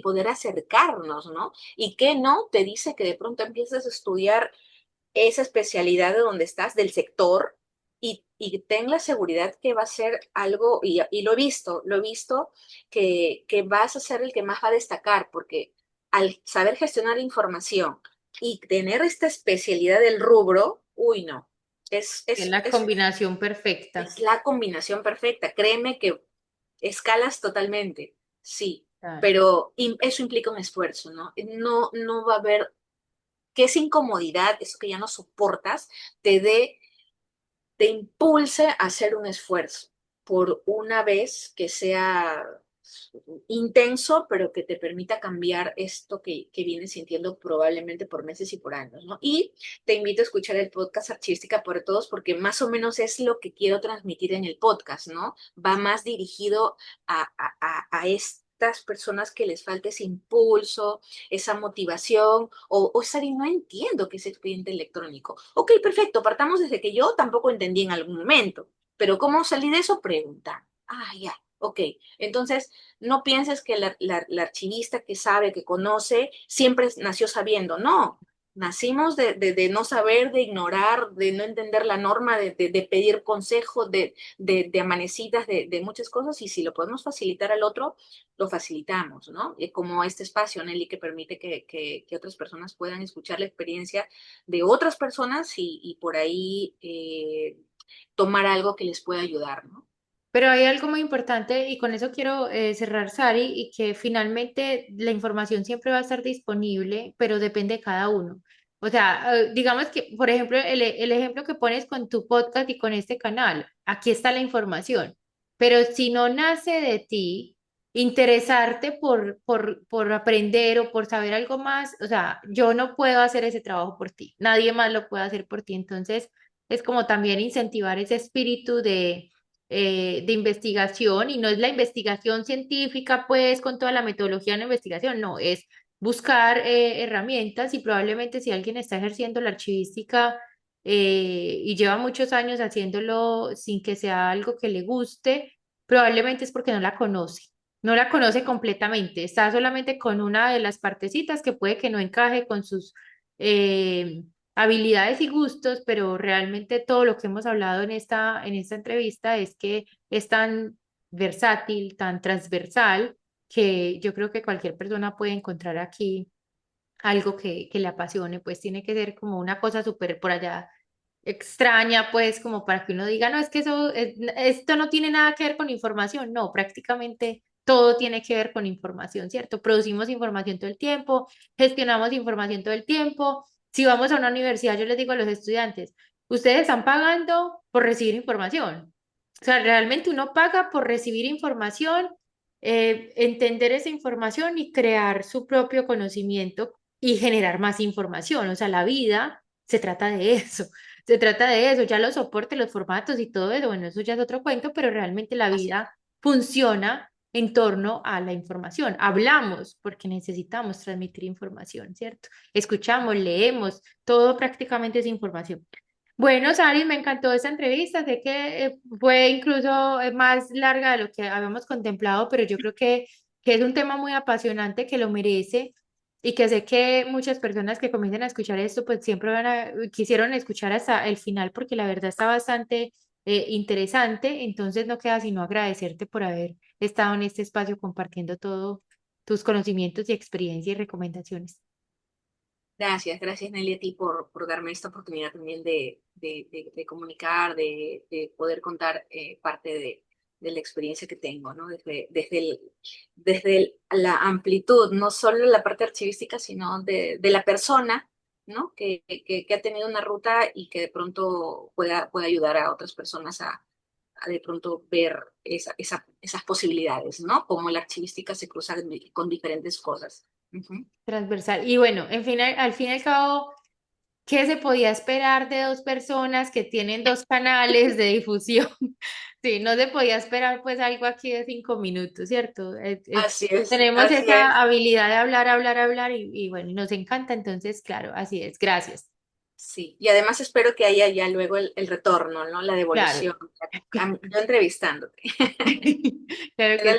poder acercarnos, ¿no? Y que no te dice que de pronto empieces a estudiar esa especialidad de donde estás, del sector, y ten la seguridad que va a ser algo, y lo he visto que vas a ser el que más va a destacar, porque al saber gestionar información y tener esta especialidad del rubro, uy, no, es, Es es, la es, combinación perfecta. es la combinación perfecta. Créeme que escalas totalmente, sí, Claro. pero eso implica un esfuerzo, ¿no? No va a haber que esa incomodidad, eso que ya no soportas, te dé, te impulse a hacer un esfuerzo por una vez que sea intenso, pero que te permita cambiar esto que vienes sintiendo probablemente por meses y por años, ¿no? Y te invito a escuchar el podcast Artística por Todos, porque más o menos es lo que quiero transmitir en el podcast, ¿no? Va más dirigido a estas personas que les falta ese impulso, esa motivación, o esa de no entiendo qué es expediente electrónico. Ok, perfecto, partamos desde que yo tampoco entendí en algún momento, pero ¿cómo salí de eso? Pregunta. Ah, ya, ok. Entonces, no pienses que la archivista que sabe, que conoce, siempre nació sabiendo. No, nacimos de no saber, de ignorar, de no entender la norma, de pedir consejo, de amanecidas, de muchas cosas, y si lo podemos facilitar al otro, lo facilitamos, ¿no? Y como este espacio, Nelly, que permite que otras personas puedan escuchar la experiencia de otras personas y por ahí tomar algo que les pueda ayudar, ¿no? Pero hay algo muy importante y con eso quiero cerrar, Sari, y que finalmente la información siempre va a estar disponible, pero depende de cada uno. O sea, digamos que, por ejemplo, el ejemplo que pones con tu podcast y con este canal, aquí está la información, pero si no nace de ti interesarte por aprender o por saber algo más, o sea, yo no puedo hacer ese trabajo por ti, nadie más lo puede hacer por ti. Entonces, es como también incentivar ese espíritu de investigación y no es la investigación científica, pues, con toda la metodología de la investigación, no, es buscar herramientas y probablemente si alguien está ejerciendo la archivística y lleva muchos años haciéndolo sin que sea algo que le guste, probablemente es porque no la conoce. No la conoce completamente, está solamente con una de las partecitas que puede que no encaje con sus eh, habilidades y gustos, pero realmente todo lo que hemos hablado en esta entrevista es que es tan versátil, tan transversal, que yo creo que cualquier persona puede encontrar aquí algo que le apasione, pues tiene que ser como una cosa súper por allá extraña, pues como para que uno diga, no, es que eso, esto no tiene nada que ver con información, no, prácticamente todo tiene que ver con información, ¿cierto? Producimos información todo el tiempo, gestionamos información todo el tiempo, Si vamos a una universidad, yo les digo a los estudiantes, ustedes están pagando por recibir información. O sea, realmente uno paga por recibir información, entender esa información y crear su propio conocimiento y generar más información. O sea, la vida se trata de eso. Se trata de eso, ya los soportes, los formatos y todo eso, bueno, eso ya es otro cuento, pero realmente la Así es. vida funciona en torno a la información. Hablamos porque necesitamos transmitir información, ¿cierto? Escuchamos, leemos, todo prácticamente es información. Bueno, Sari, me encantó esta entrevista. Sé que fue incluso más larga de lo que habíamos contemplado, pero yo creo que es un tema muy apasionante que lo merece y que sé que muchas personas que comiencen a escuchar esto, pues siempre quisieron escuchar hasta el final porque la verdad está bastante interesante. Entonces no queda sino agradecerte por haber estado en este espacio compartiendo todos tus conocimientos y experiencia y recomendaciones. Gracias, gracias Nelly a ti por darme esta oportunidad también de comunicar, de poder contar parte de la experiencia que tengo, ¿no? Desde la amplitud, no solo la parte archivística, sino de la persona, ¿no? Que ha tenido una ruta y que de pronto pueda ayudar a otras personas a de pronto ver esas posibilidades, ¿no? Cómo la archivística se cruza con diferentes cosas. Ujú. Transversal. Y bueno, al fin y al cabo, ¿qué se podía esperar de dos personas que tienen dos canales de difusión? Sí, no se podía esperar pues algo aquí de 5 minutos, ¿cierto? Así es, Tenemos así esa es. habilidad de hablar, hablar, hablar y bueno, y nos encanta, entonces, claro, así es. Gracias. Sí, y además espero que haya ya luego el retorno, ¿no? La Claro, devolución, yo entrevistándote. claro que Era sí.